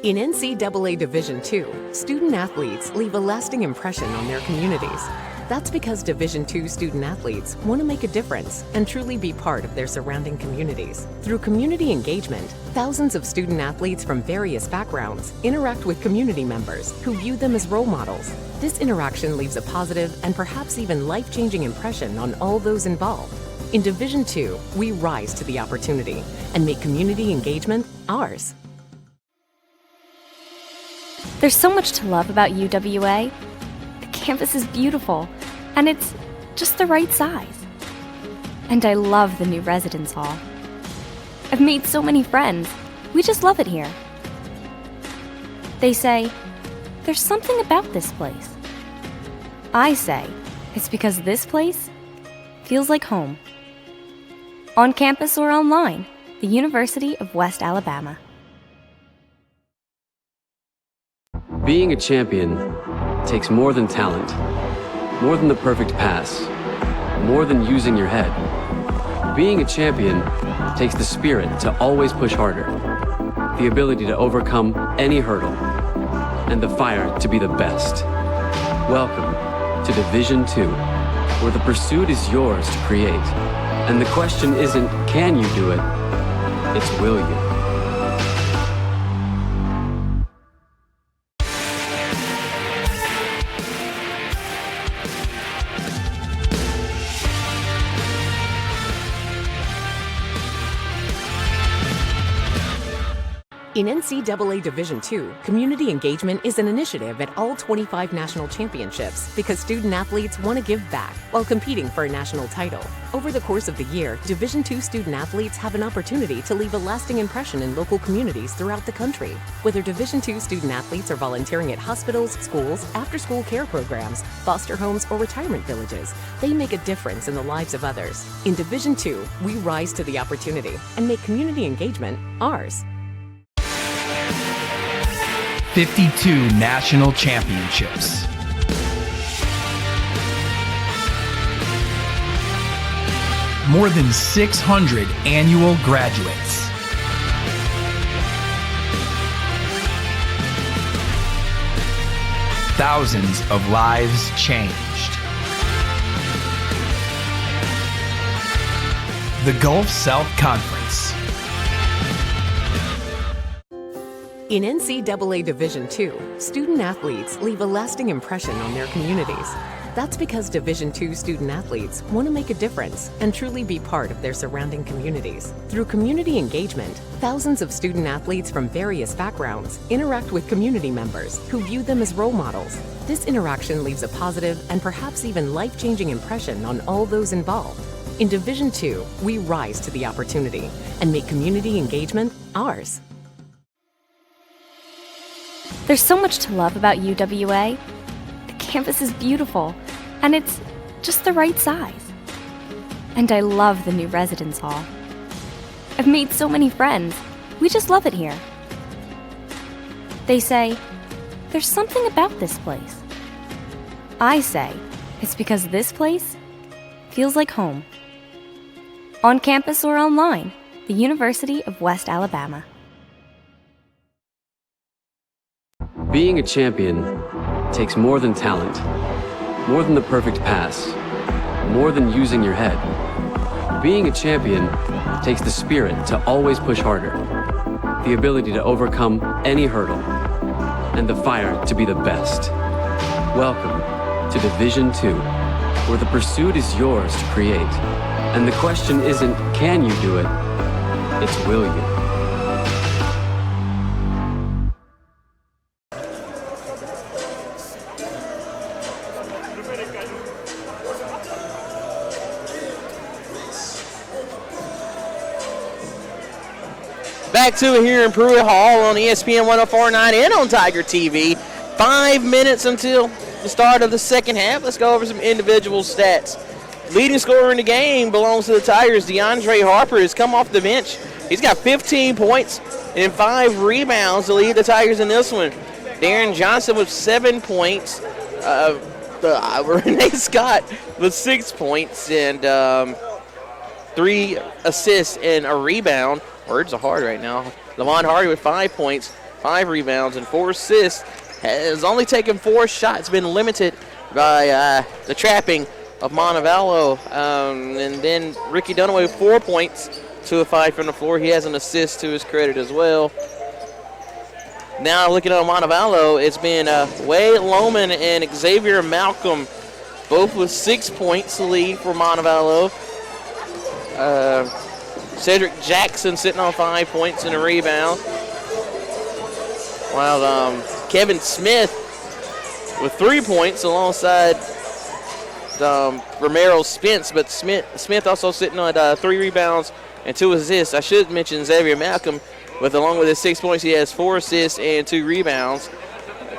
In NCAA Division II, student athletes leave a lasting impression on their communities. That's because Division II student athletes want to make a difference and truly be part of their surrounding communities. Through community engagement, thousands of student athletes from various backgrounds interact with community members who view them as role models. This interaction leaves a positive and perhaps even life-changing impression on all those involved. In Division II, we rise to the opportunity and make community engagement ours. There's so much to love about UWA. The campus is beautiful, and it's just the right size. And I love the new residence hall. I've made so many friends. We just love it here. They say, there's something about this place. I say, it's because this place feels like home. On campus or online, the University of West Alabama. Being a champion takes more than talent, more than the perfect pass, more than using your head. Being a champion takes the spirit to always push harder, the ability to overcome any hurdle, and the fire to be the best. Welcome to Division II, where the pursuit is yours to create. And the question isn't, can you do it? It's, will you? In NCAA Division II, community engagement is an initiative at all 25 national championships because student athletes want to give back while competing for a national title. Over the course of the year, Division II student athletes have an opportunity to leave a lasting impression in local communities throughout the country. Whether Division II student athletes are volunteering at hospitals, schools, after-school care programs, foster homes, or retirement villages, they make a difference in the lives of others. In Division II, we rise to the opportunity and make community engagement ours. 52 national championships. More than 600 annual graduates. Thousands of lives changed. The Gulf South Conference. In NCAA Division II, student athletes leave a lasting impression on their communities. That's because Division II student athletes want to make a difference and truly be part of their surrounding communities. Through community engagement, thousands of student athletes from various backgrounds interact with community members who view them as role models. This interaction leaves a positive and perhaps even life-changing impression on all those involved. In Division II, we rise to the opportunity and make community engagement ours. There's so much to love about UWA. The campus is beautiful, and it's just the right size. And I love the new residence hall. I've made so many friends. We just love it here. They say, there's something about this place. I say, it's because this place feels like home. On campus or online, the University of West Alabama. Being a champion takes more than talent, more than the perfect pass, more than using your head. Being a champion takes the spirit to always push harder, the ability to overcome any hurdle, and the fire to be the best. Welcome to Division II, where the pursuit is yours to create. And the question isn't, can you do it? It's, will you? Back to it here in Pruitt Hall on ESPN 104.9 and on Tiger TV. 5 minutes until the start of the second half. Let's go over some individual stats. Leading scorer in the game belongs to the Tigers. DeAndre Harper has come off the bench. He's got 15 points and 5 rebounds to lead the Tigers in this one. Darren Johnson with 7 points. Renee Scott with 6 points and 3 assists and a rebound. Words are hard right now. Lamont Hardy with 5 points, 5 rebounds, and 4 assists. Has only taken 4 shots, been limited by the trapping of Montevallo. And then Ricky Dunaway with 4 points, 2 of 5 from the floor. He has an assist to his credit as well. Now looking at Montevallo, it's been Wade Lohman and Xavier Malcolm, both with 6 points to lead for Montevallo. Cedric Jackson sitting on 5 points and a rebound. While Kevin Smith with 3 points alongside Romero Spence, but Smith also sitting on 3 rebounds and 2 assists. I should mention Xavier Malcolm, along with his 6 points, he has 4 assists and 2 rebounds.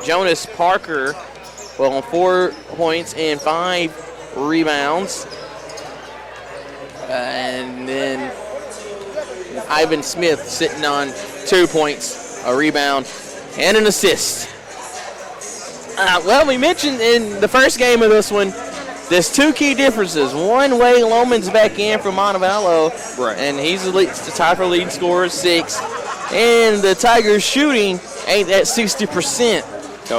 Jonas Parker, on 4 points and 5 rebounds. And then Ivan Smith sitting on 2 points, a rebound, and an assist. Well, we mentioned in the first game of this one, there's 2 key differences. One, Wade Lohman's back in from Montevallo, right, and he's the tie for leading scorer, 6. And the Tigers shooting ain't at 60%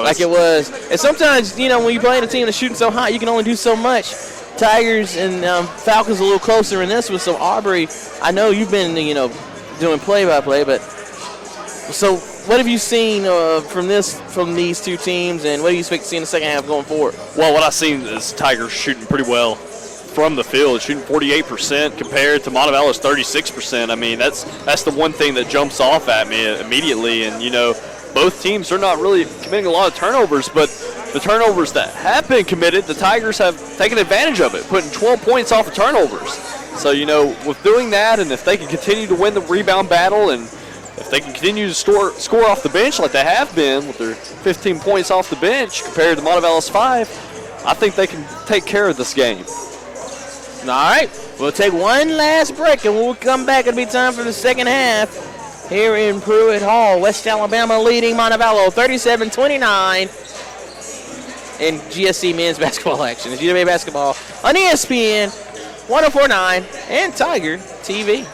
like it was. And sometimes, when you play a team that's shooting so hot, you can only do so much. Tigers and Falcons a little closer in this one. So Aubrey, I know you've been doing play-by-play, but so what have you seen from these 2 teams, and what do you expect to see in the second half going forward? Well, what I've seen is Tigers shooting pretty well from the field, shooting 48% compared to Montevallo's 36%. I mean, that's the one thing that jumps off at me immediately. And both teams are not really committing a lot of turnovers, but the turnovers that have been committed, the Tigers have taken advantage of it, putting 12 points off of turnovers. So, with doing that, and if they can continue to win the rebound battle, and if they can continue to score off the bench like they have been with their 15 points off the bench compared to Montevallo's 5, I think they can take care of this game. All right, we'll take one last break, and we'll come back. It'll be time for the second half here in Pruitt Hall. West Alabama leading Montevallo 37-29 in GSC men's basketball action. It's UWA basketball on ESPN 104.9 and Tiger TV.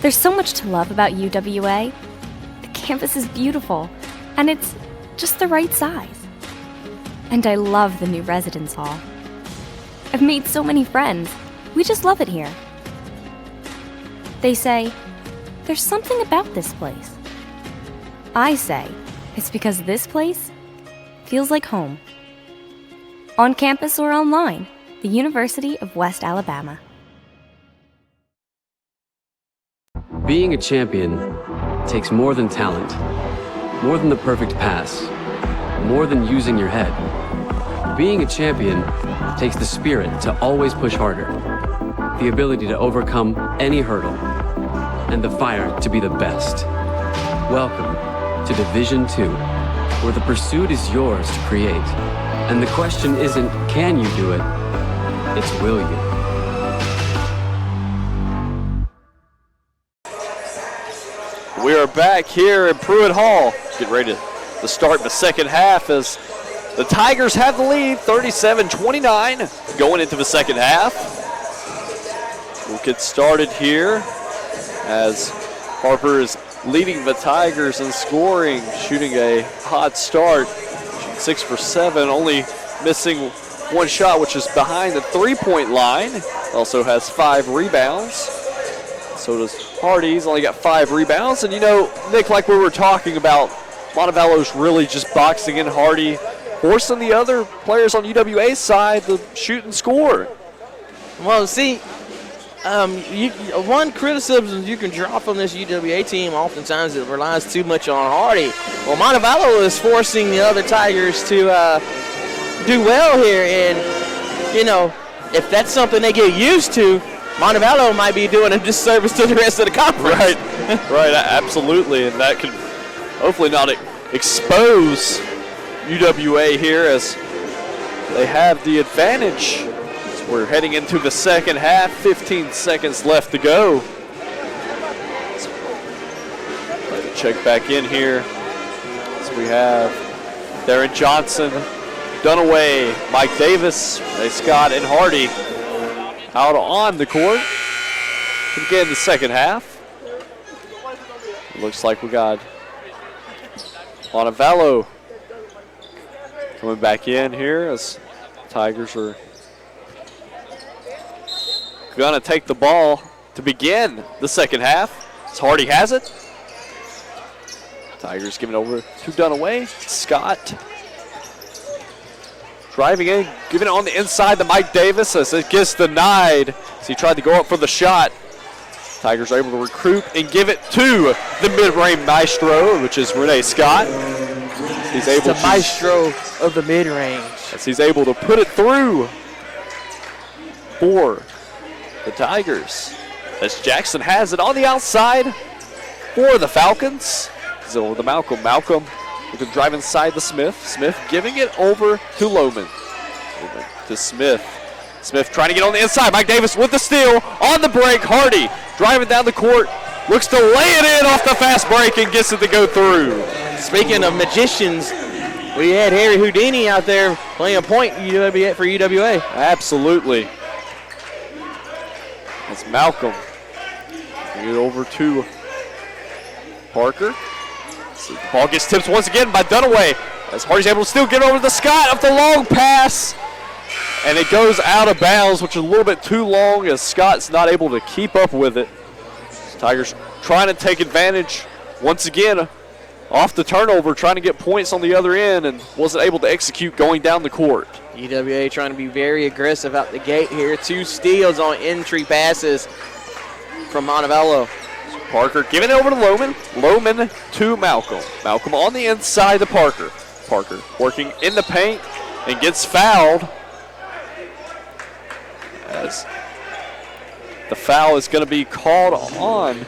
There's so much to love about UWA. The campus is beautiful, and it's just the right size. And I love the new residence hall. I've made so many friends. We just love it here. They say, there's something about this place. I say, it's because this place feels like home. On campus or online, the University of West Alabama. Being a champion takes more than talent, more than the perfect pass, more than using your head. Being a champion takes the spirit to always push harder, the ability to overcome any hurdle, and the fire to be the best. Welcome to Division II, where the pursuit is yours to create. And the question isn't, can you do it? It's, will you? We are back here in Pruitt Hall. Get ready to start the second half as the Tigers have the lead, 37-29, going into the second half. We'll get started here as Harper is leading the Tigers in scoring, shooting a hot start, shooting 6 for 7, only missing 1 shot, which is behind the 3-point line. Also has 5 rebounds. So does Hardy. He's only got 5 rebounds. And, Nick, like we were talking about, Montevallo's really just boxing in Hardy, forcing the other players on UWA's side to shoot and score. Well, see, one criticism you can draw from this UWA team oftentimes it relies too much on Hardy. Well, Montevallo is forcing the other Tigers to do well here. And, if that's something they get used to, Montevallo might be doing a disservice to the rest of the conference. Right, absolutely. And that could hopefully not expose UWA here as they have the advantage. So we're heading into the second half, 15 seconds left to go. Let's check back in here. So we have Darren Johnson, Dunaway, Mike Davis, Ray Scott, and Hardy out on the court to begin the second half. It looks like we got Montevallo coming back in here as Tigers are gonna take the ball to begin the second half. As Hardy has it. Tigers giving it over to Dunaway. Scott driving in, giving it on the inside to Mike Davis as it gets denied as he tried to go up for the shot. Tigers are able to recruit and give it to the mid-range maestro, which is Renee Scott. He's able the maestro of the mid-range. As he's able to put it through for the Tigers. As Jackson has it on the outside for the Falcons. So the Malcolm looking to drive inside the Smith. Smith giving it over to Lohman. To Smith. Smith trying to get on the inside. Mike Davis with the steal on the break. Hardy driving down the court. Looks to lay it in off the fast break and gets it to go through. Speaking of magicians, we had Harry Houdini out there playing point for UWA. Absolutely. That's Malcolm. Get it over to Parker. So the ball gets tipped once again by Dunaway. As Hardy's able to still get over to Scott up the long pass. And it goes out of bounds, which is a little bit too long as Scott's not able to keep up with it. Tigers trying to take advantage once again off the turnover, trying to get points on the other end and wasn't able to execute going down the court. UWA trying to be very aggressive out the gate here. 2 steals on entry passes from Montevallo. Parker giving it over to Lohman. Lohman to Malcolm. Malcolm on the inside to Parker. Parker working in the paint and gets fouled. As the foul is going to be called on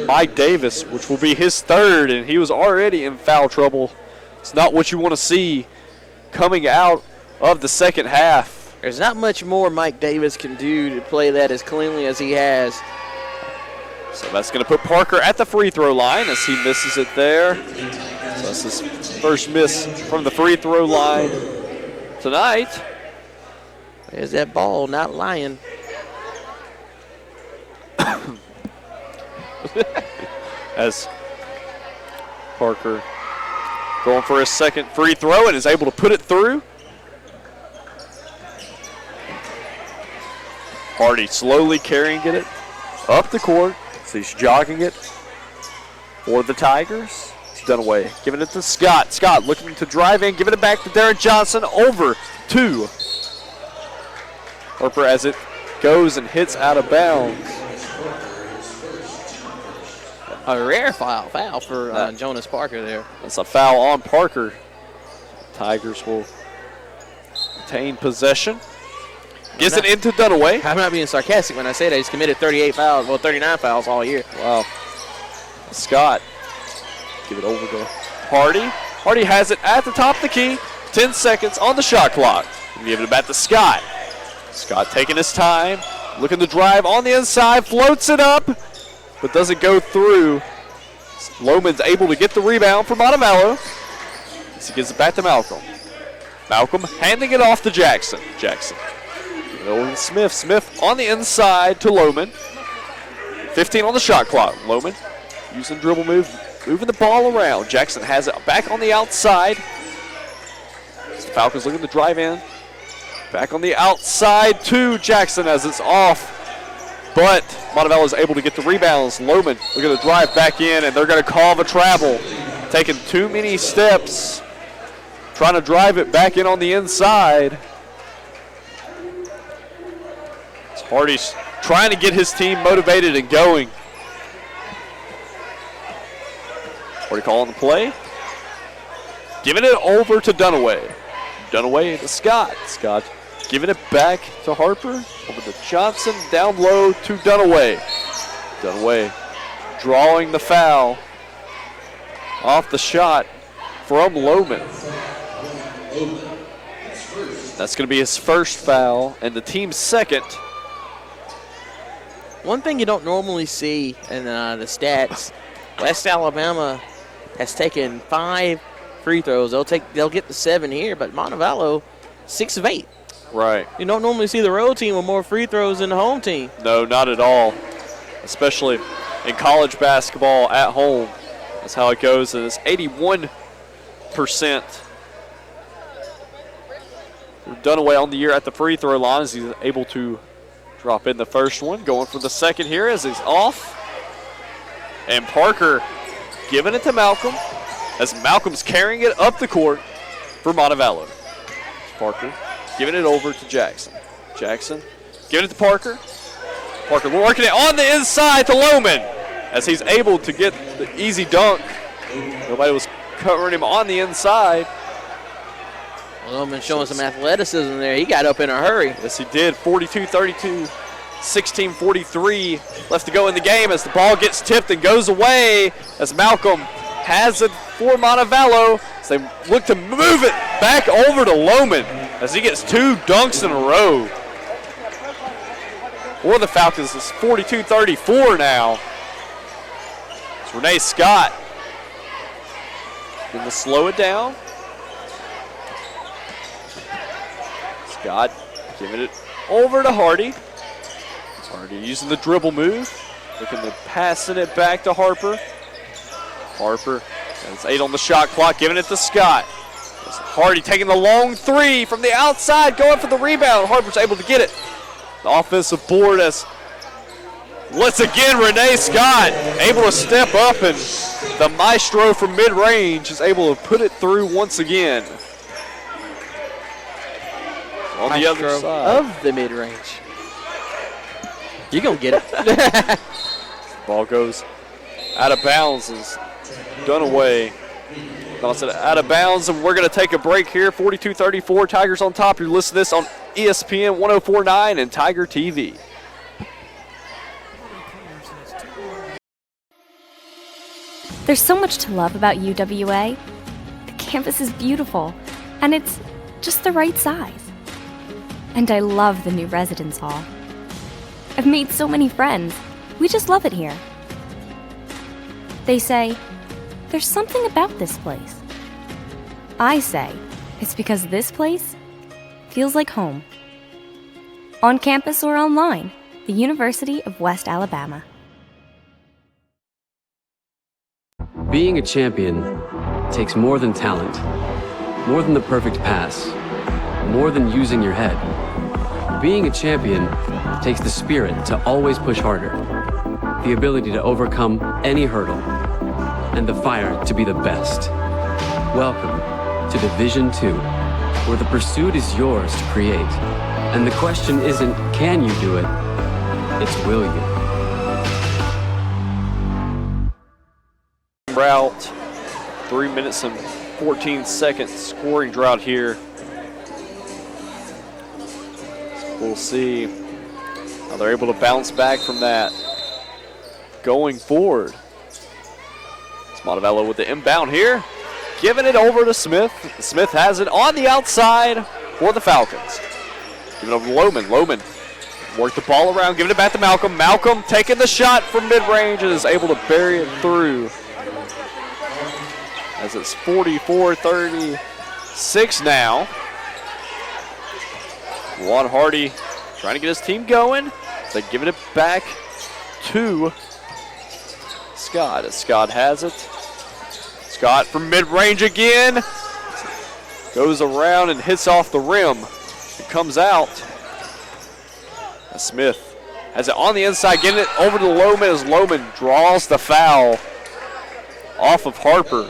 Mike Davis, which will be his third, and he was already in foul trouble. It's not what you want to see coming out of the second half. There's not much more Mike Davis can do to play that as cleanly as he has. So that's going to put Parker at the free throw line as he misses it there. So that's his first miss from the free throw line tonight. There's that ball not lying. As Parker going for his second free throw and is able to put it through. Hardy slowly carrying it up the court. So he's jogging it for the Tigers. It's Dunaway giving it to Scott. Scott looking to drive in, giving it back to Darren Johnson over to Harper as it goes and hits out of bounds. A rare foul for Jonas Parker there. That's a foul on Parker. Tigers will retain possession. Gets it into Dunaway. I'm not being sarcastic when I say that. He's committed 39 fouls all year. Wow. Scott, give it over to Hardy. Hardy has it at the top of the key. 10 seconds on the shot clock. Give it back to Scott. Scott taking his time, looking to drive on the inside, floats it up, but doesn't go through. Lohman's able to get the rebound from Montevallo. He gives it back to Malcolm. Malcolm handing it off to Jackson. Jackson. Over to Smith. Smith on the inside to Lohman. 15 on the shot clock. Lohman using dribble move, moving the ball around. Jackson has it back on the outside. The Falcons looking to drive in. Back on the outside to Jackson as it's off. But Montevallo is able to get the rebounds. Lohman looking to drive back in, and they're going to call the travel. Taking too many steps. Trying to drive it back in on the inside. Hardy's trying to get his team motivated and going. Hardy calling the play. Giving it over to Dunaway. Dunaway to Scott. Scott giving it back to Harper. Over to Johnson. Down low to Dunaway. Dunaway drawing the foul off the shot from Lohman. That's going to be his first foul and the team's second. One thing you don't normally see in the stats, West Alabama has taken 5 free throws. They'll get the 7 here, but Montevallo, 6 of 8. Right. You don't normally see the road team with more free throws than the home team. No, not at all. Especially in college basketball at home. That's how it goes. And it's 81% Dunaway on the year at the free throw line as he's able to drop in the first one. Going for the second here as he's off. And Parker giving it to Malcolm as Malcolm's carrying it up the court for Montevallo. Parker giving it over to Jackson. Jackson giving it to Parker. Parker working it on the inside to Lohman as he's able to get the easy dunk. Nobody was covering him on the inside. Lohman showing some athleticism there. He got up in a hurry. Yes, he did. 42-32, 16:43 left to go in the game as the ball gets tipped and goes away as Malcolm has it for Montevallo as they look to move it back over to Lohman as he gets 2 dunks in a row. For the Falcons, it's 42-34 now. It's Renee Scott. Going to slow it down. Scott giving it over to Hardy. Hardy using the dribble move. Looking to passing it back to Harper. Harper has 8 on the shot clock, giving it to Scott. Hardy taking the long 3 from the outside, going for the rebound. Harper's able to get it. The offensive board as once again Renee Scott able to step up, and the maestro from mid-range is able to put it through once again. On the other side of the mid-range. You're going to get it. Ball goes out of bounds. Is Dunaway. Out of bounds, and we're going to take a break here. 42-34, Tigers on top. You're listening to this on ESPN 104.9 and Tiger TV. There's so much to love about UWA. The campus is beautiful, and it's just the right size. And I love the new residence hall. I've made so many friends. We just love it here. They say, there's something about this place. I say, it's because this place feels like home. On campus or online, the University of West Alabama. Being a champion takes more than talent, more than the perfect pass, more than using your head. Being a champion takes the spirit to always push harder, the ability to overcome any hurdle, and the fire to be the best. Welcome to Division II, where the pursuit is yours to create. And the question isn't, can you do it? It's, will you? Route, 3 minutes and 14 seconds scoring drought here. We'll see how they're able to bounce back from that going forward. It's Montevallo with the inbound here, giving it over to Smith. Smith has it on the outside for the Falcons. Giving it over to Lohman. Lohman worked the ball around, giving it back to Malcolm. Malcolm taking the shot from mid-range and is able to bury it through. As it's 44-36 now. Juan Hardy trying to get his team going. They're giving it back to Scott. As Scott has it. Scott from mid-range again. Goes around and hits off the rim. It comes out. As Smith has it on the inside, getting it over to Lohman as Lohman draws the foul off of Harper.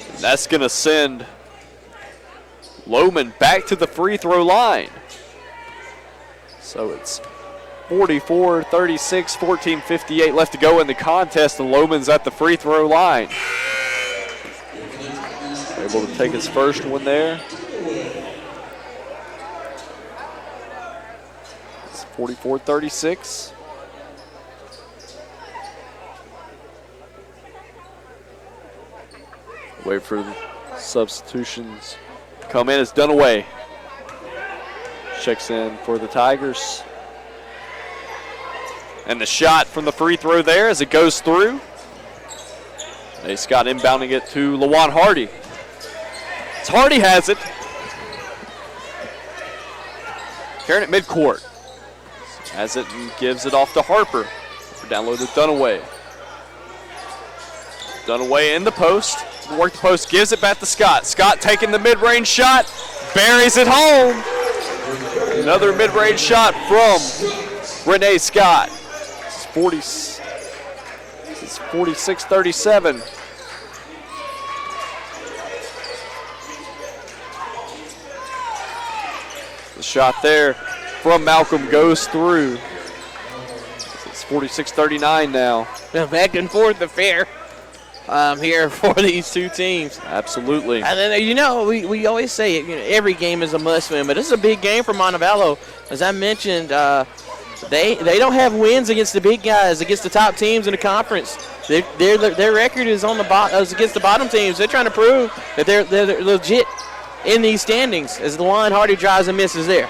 And that's going to send Lohman back to the free throw line. So it's 44-36, 14:58 left to go in the contest, and Lohman's at the free throw line. Able to take his first one there. It's 44-36. Wait for the substitutions. Come in as Dunaway. Checks in for the Tigers. And the shot from the free throw there as it goes through. Renee Scott inbounding it to Lawan Hardy. As Hardy has it. Carrying it midcourt. Has it and gives it off to Harper. Down low to Dunaway. Dunaway in the post. Work the post, gives it back to Scott. Scott taking the mid-range shot, buries it home. Another mid-range shot from Renee Scott. It's 46-37. The shot there from Malcolm goes through. It's 46-39 now. Back and forth affair here for these two teams. Absolutely. And then, we always say it, every game is a must-win, but this is a big game for Montevallo. As I mentioned, they don't have wins against the big guys, against the top teams in the conference. Their record is on the against the bottom teams. They're trying to prove that they're legit in these standings as Lawan Hardy drives and misses there.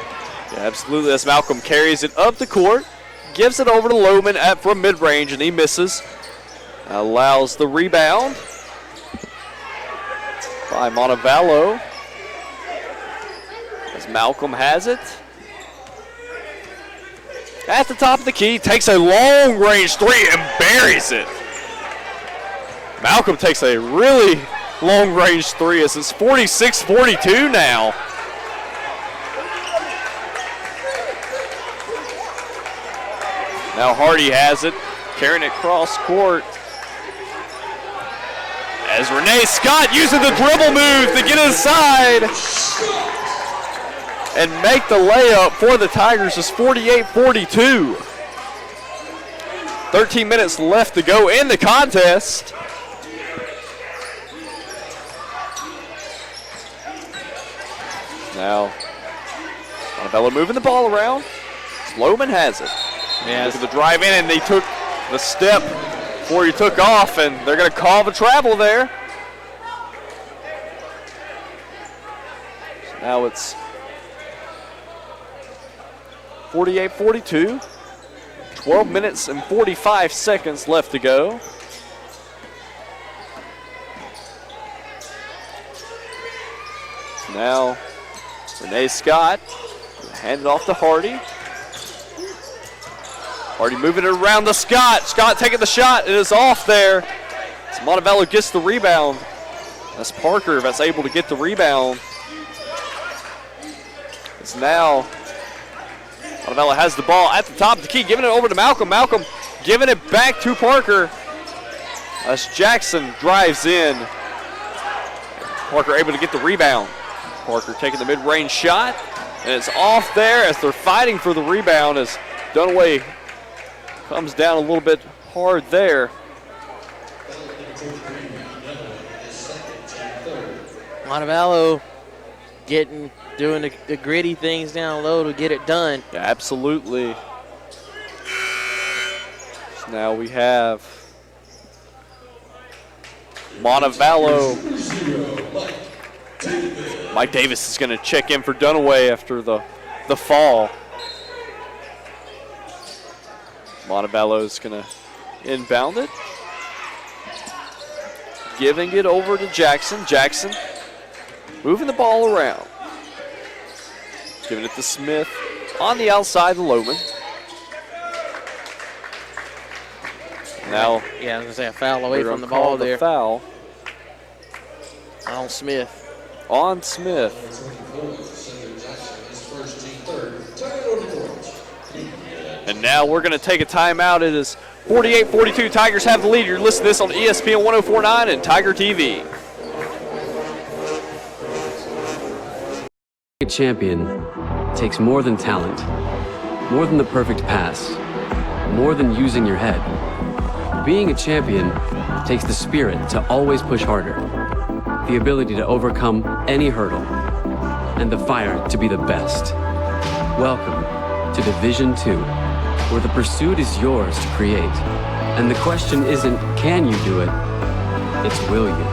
Yeah, absolutely. As Malcolm carries it up the court, gives it over to Lohman from mid-range, and he misses. Allows the rebound by Montevallo as Malcolm has it. At the top of the key, takes a long-range three and buries it. Malcolm takes a really long-range three as it's 46-42 now. Now Hardy has it, carrying it cross court. As Renee Scott using the dribble move to get inside and make the layup for the Tigers. It's 48-42. 13 minutes left to go in the contest. Now, Montevallo moving the ball around. Slowman has it. Yeah, look at the drive in, and they took the step before he took off, and they're going to call the travel there. So now it's 48-42. 12 minutes and 45 seconds left to go. So now Renee Scott hand it off to Hardy. Hardy moving it around to Scott. Scott taking the shot. It is off there. As Montevallo gets the rebound. That's Parker that's able to get the rebound. It's now Montevallo has the ball at the top of the key, giving it over to Malcolm. Malcolm giving it back to Parker. As Jackson drives in. Parker able to get the rebound. Parker taking the mid-range shot. And it's off there as they're fighting for the rebound as Dunaway comes down a little bit hard there. Montevallo doing the gritty things down low to get it done. Yeah, absolutely. So now we have Montevallo. Mike Davis is going to check in for Dunaway after the fall. Montevallo is going to inbound it. Giving it over to Jackson. Jackson moving the ball around. Giving it to Smith on the outside to Lohman. Now, yeah, I was going to say a foul away from the ball there. Foul on Smith. On Smith. And now we're going to take a timeout. It is 48-42. Tigers have the lead. You're listening to this on ESPN 104.9 and Tiger TV. A champion takes more than talent, more than the perfect pass, more than using your head. Being a champion takes the spirit to always push harder, the ability to overcome any hurdle, and the fire to be the best. Welcome to Division 2, where the pursuit is yours to create. And the question isn't, can you do it? It's, will you?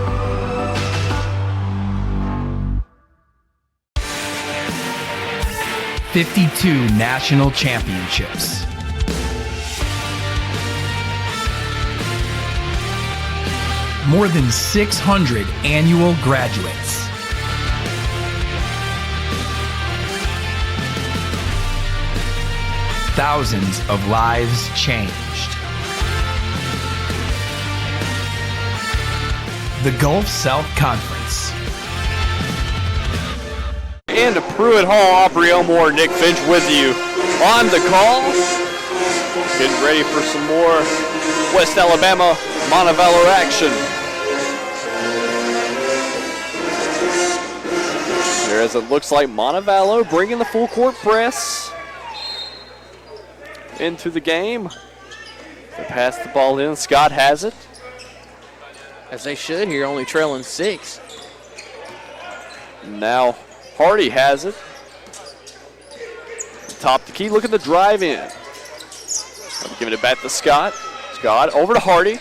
"52 national championships. More than 600 annual graduates. Thousands of lives changed. The Gulf South Conference. And to Pruitt Hall, Aubrey Elmore, Nick Finch with you on the call. Getting ready for some more West Alabama Montevallo action. Here as it looks like Montevallo bringing the full court press into the game. They pass the ball in. Scott has it. As they should here, only trailing 6. Now Hardy has it. Top the key, look at the drive in. Giving it back to Scott. Scott over to Hardy.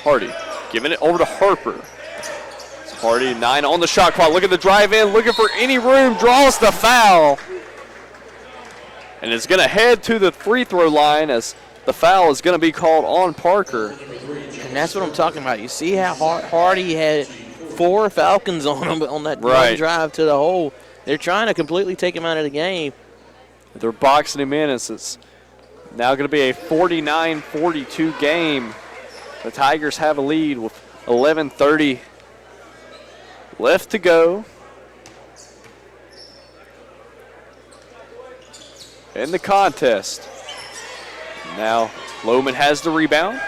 Hardy giving it over to Harper. It's Hardy, 9 on the shot clock. Look at the drive in, looking for any room, draws the foul. And is going to head to the free throw line as the foul is going to be called on Parker. And that's what I'm talking about. You see how Hardy had 4 Falcons on him on that one drive to the hole. They're trying to completely take him out of the game. They're boxing him in as it's now going to be a 49-42 game. The Tigers have a lead with 11:30 left to go. In the contest. Now Lohman has the rebound.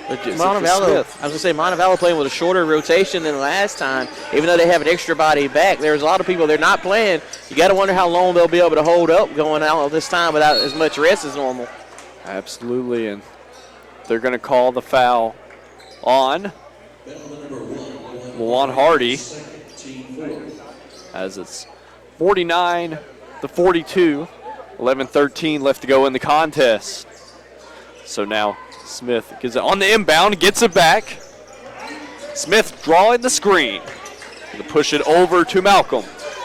Montevallo, I was going to say, Montevallo playing with a shorter rotation than last time. Even though they have an extra body back, there's a lot of people they're not playing. You got to wonder how long they'll be able to hold up going out this time without as much rest as normal. Absolutely, and they're going to call the foul on Lawan Hardy as it's 49-42, 11-13 left to go in the contest. So now Smith gives it on the inbound, gets it back. Smith drawing the screen. Going to push it over to Malcolm.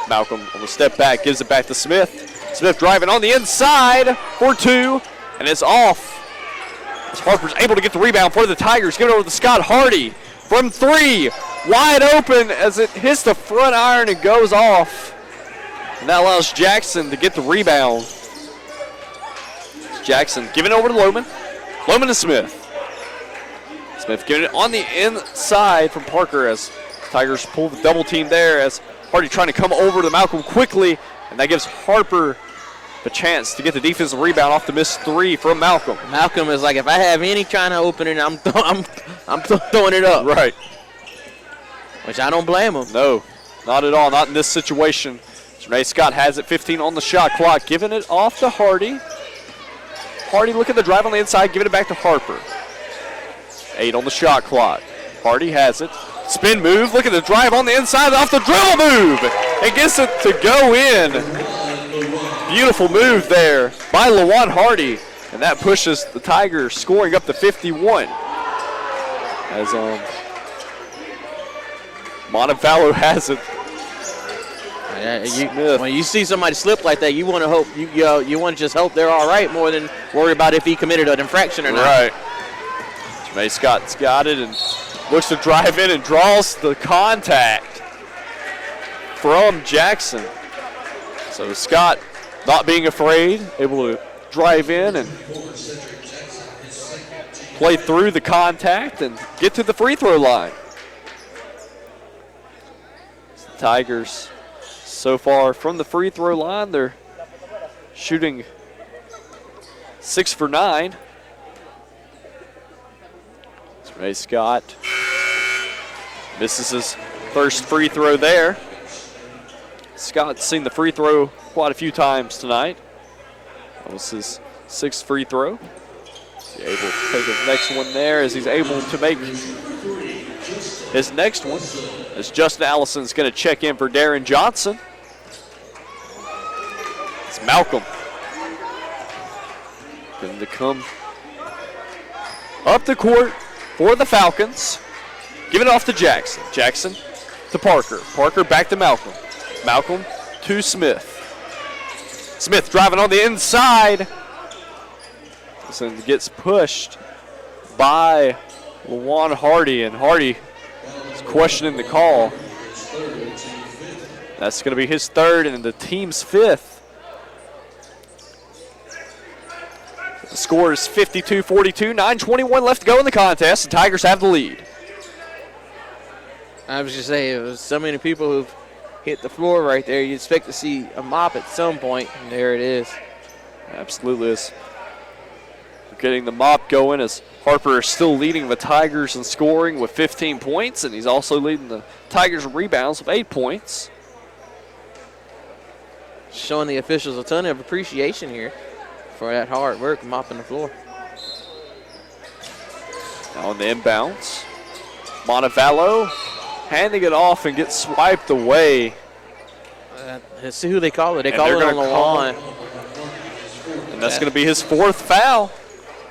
Malcolm on the step back, gives it back to Smith. Smith driving on the inside for 2, and it's off. As Harper's able to get the rebound for the Tigers. Give it over to Scott Hardy from 3. Wide open as it hits the front iron and goes off. And that allows Jackson to get the rebound. Jackson giving it over to Lohman. Lohman to Smith. Smith giving it on the inside from Parker as Tigers pull the double team there as Hardy trying to come over to Malcolm quickly, and that gives Harper the chance to get the defensive rebound off the missed 3 from Malcolm. Malcolm is like, if I have any kind of opening, I'm throwing it up. Right. Which I don't blame him. No, not at all. Not in this situation. Renee Scott has it, 15 on the shot clock, giving it off to Hardy. Hardy look at the drive on the inside, giving it back to Harper. 8 on the shot clock. Hardy has it. Spin move, look at the drive on the inside, off the dribble move. And gets it to go in. Beautiful move there by Lawan Hardy. And that pushes the Tigers scoring up to 51. As Montevallo has it. When you see somebody slip like that, you want to hope you want to just hope they're all right more than worry about if he committed an infraction or not. Right. Jermaine Scott's got it and looks to drive in and draws the contact from Jackson. So Scott not being afraid, able to drive in and play through the contact and get to the free throw line. The Tigers so far from the free throw line, they're shooting 6 for 9. Ray Scott misses his first free throw there. Scott's seen the free throw quite a few times tonight. That was his 6th free throw. He's able to take his next one there as he's able to make his next one as Justin Allison's going to check in for Darren Johnson. It's Malcolm going to come up the court for the Falcons. Give it off to Jackson. Jackson to Parker. Parker back to Malcolm. Malcolm to Smith. Smith driving on the inside. So gets pushed by Lawan Hardy, and Hardy is questioning the call. That's going to be his third and the team's fifth. The score is 52-42, 9:21 left to go in the contest. The Tigers have the lead. I was just saying, there's so many people who've hit the floor right there. You'd expect to see a mop at some point, and there it is. Absolutely is. Getting the mop going as Harper is still leading the Tigers in scoring with 15 points, and he's also leading the Tigers in rebounds with 8 points. Showing the officials a ton of appreciation here for that hard work mopping the floor. Now on the inbounds, Montevallo handing it off and gets swiped away. Let's see who they call it. They call it on the line. And that's going to be his fourth foul.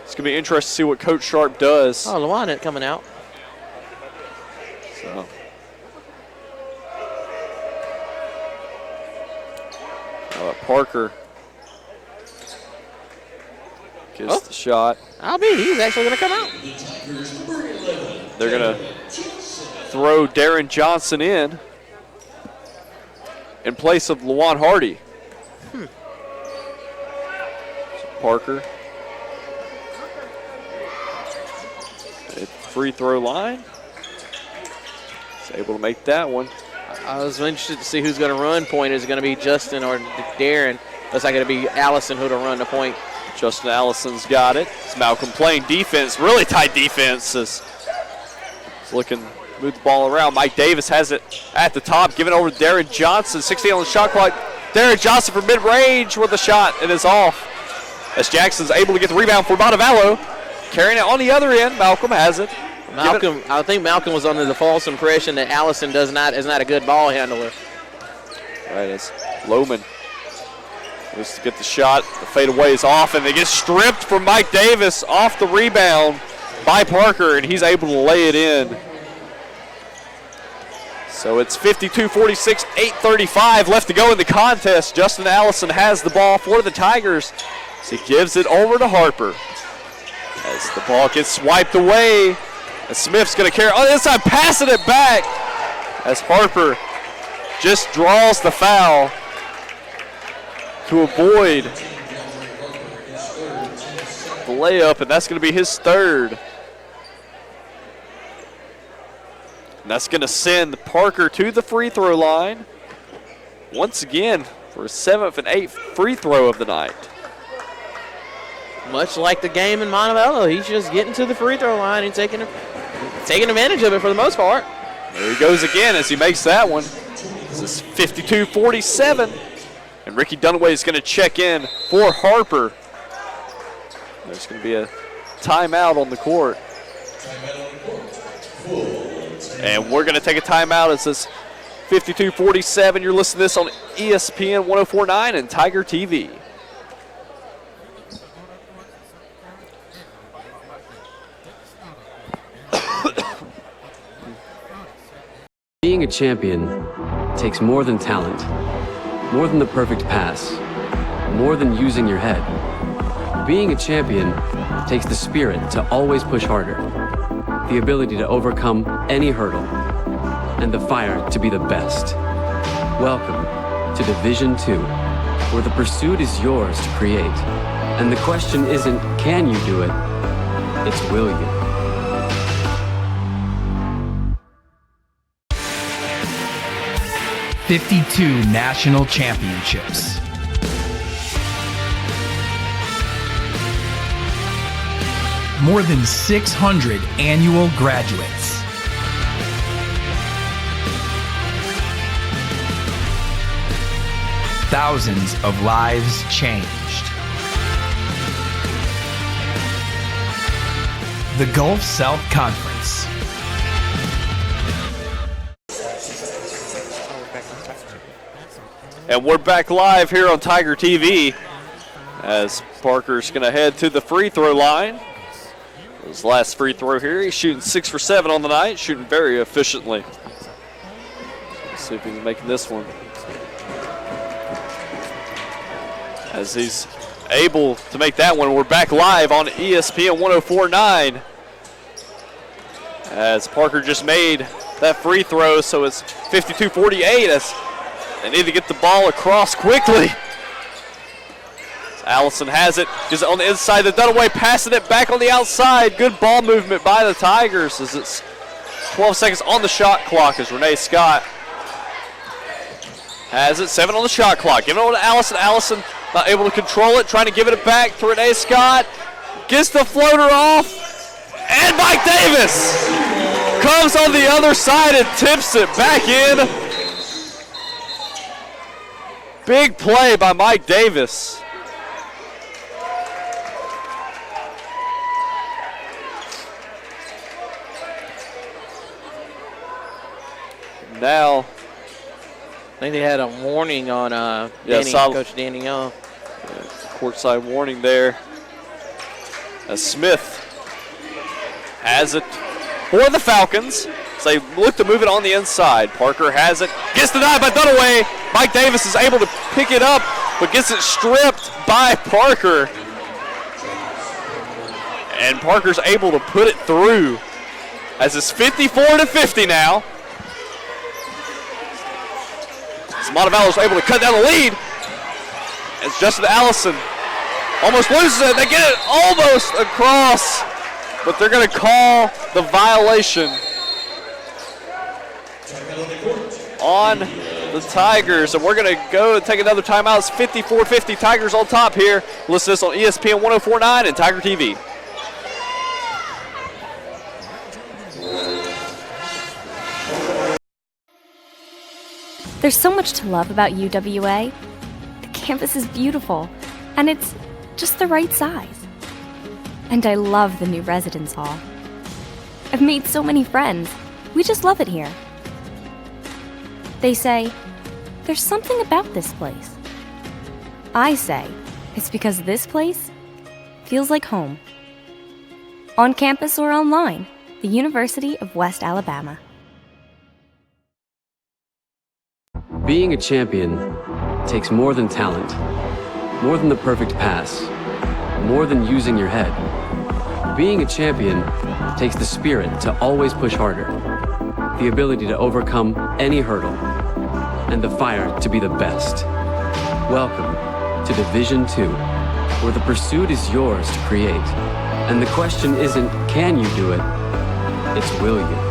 It's going to be interesting to see what Coach Sharp does. Oh, Lawan coming out. So. Parker gets the shot. I'll be. He's actually going to come out. They're going to throw Darren Johnson in place of Lawan Hardy. So Parker at free throw line. He's able to make that one. I was interested to see who's going to run point. Is it going to be Justin or Darren? Looks like it'll be Allison who'll run the point. Justin Allison's got it. It's Malcolm playing defense, really tight defense. He's looking, move the ball around. Mike Davis has it at the top, giving it over to Darren Johnson. 16 on the shot clock. Darren Johnson from mid-range with a shot, and it's off. As Jackson's able to get the rebound for Montevallo. Carrying it on the other end, Malcolm has it. Malcolm, I think Malcolm was under the false impression that Allison is not a good ball handler. Right, it's Lohman. Goes to get the shot. The fadeaway is off, and they get stripped from Mike Davis off the rebound by Parker, and he's able to lay it in. So it's 52-46, 8:35 left to go in the contest. Justin Allison has the ball for the Tigers. So he gives it over to Harper. As the ball gets swiped away, and Smith's going to carry on the inside, passing it back as Harper just draws the foul to avoid the layup, and that's going to be his third. And that's going to send Parker to the free throw line once again for his 7th and 8th free throw of the night. Much like the game in Montevallo, he's just getting to the free throw line and taking advantage of it for the most part. There he goes again as he makes that one. This is 52-47. And Ricky Dunaway is going to check in for Harper. There's going to be a timeout on the court. And we're going to take a timeout. It says 52-47. You're listening to this on ESPN 104.9 and Tiger TV. Being a champion takes more than talent, more than the perfect pass, more than using your head. Being a champion takes the spirit to always push harder, the ability to overcome any hurdle, and the fire to be the best. Welcome to Division 2, where the pursuit is yours to create. And the question isn't, can you do it? It's, will you? '52 National Championships. More than 600 annual graduates. Thousands of lives changed. The Gulf South Conference. And we're back live here on Tiger TV as Parker's going to head to the free throw line. His last free throw here, he's shooting 6 for 7 on the night, shooting very efficiently. Let's see if he's making this one. As he's able to make that one, we're back live on ESPN 104.9. As Parker just made that free throw, so it's 52-48 as they need to get the ball across quickly. Allison has it, gives it on the inside of the Dunaway, passing it back on the outside. Good ball movement by the Tigers as it's 12 seconds on the shot clock as Renee Scott has it, 7 on the shot clock. Giving it over to Allison. Allison not able to control it, trying to give it back to Renee Scott. Gets the floater off, and Mike Davis comes on the other side and tips it back in. Big play by Mike Davis. Now, I think they had a warning on Coach Danny Young. Courtside warning there. As Smith has it for the Falcons. So they look to move it on the inside. Parker has it, gets denied by Dunaway. Mike Davis is able to pick it up, but gets it stripped by Parker. And Parker's able to put it through as it's 54-50 now. As Montevallo's able to cut down the lead. As Justin Allison almost loses it. They get it almost across, but they're going to call the violation on the Tigers. And we're going to go and take another timeout. It's 54-50, Tigers on top here. Listen to this on ESPN 104.9 and Tiger TV. There's so much to love about UWA. The campus is beautiful, and it's just the right size. And I love the new residence hall. I've made so many friends. We just love it here. They say, there's something about this place. I say, it's because this place feels like home. On campus or online, the University of West Alabama. Being a champion takes more than talent, more than the perfect pass, more than using your head. Being a champion takes the spirit to always push harder, the ability to overcome any hurdle, and the fire to be the best. Welcome to Division II, where the pursuit is yours to create. And the question isn't, can you do it? It's, will you?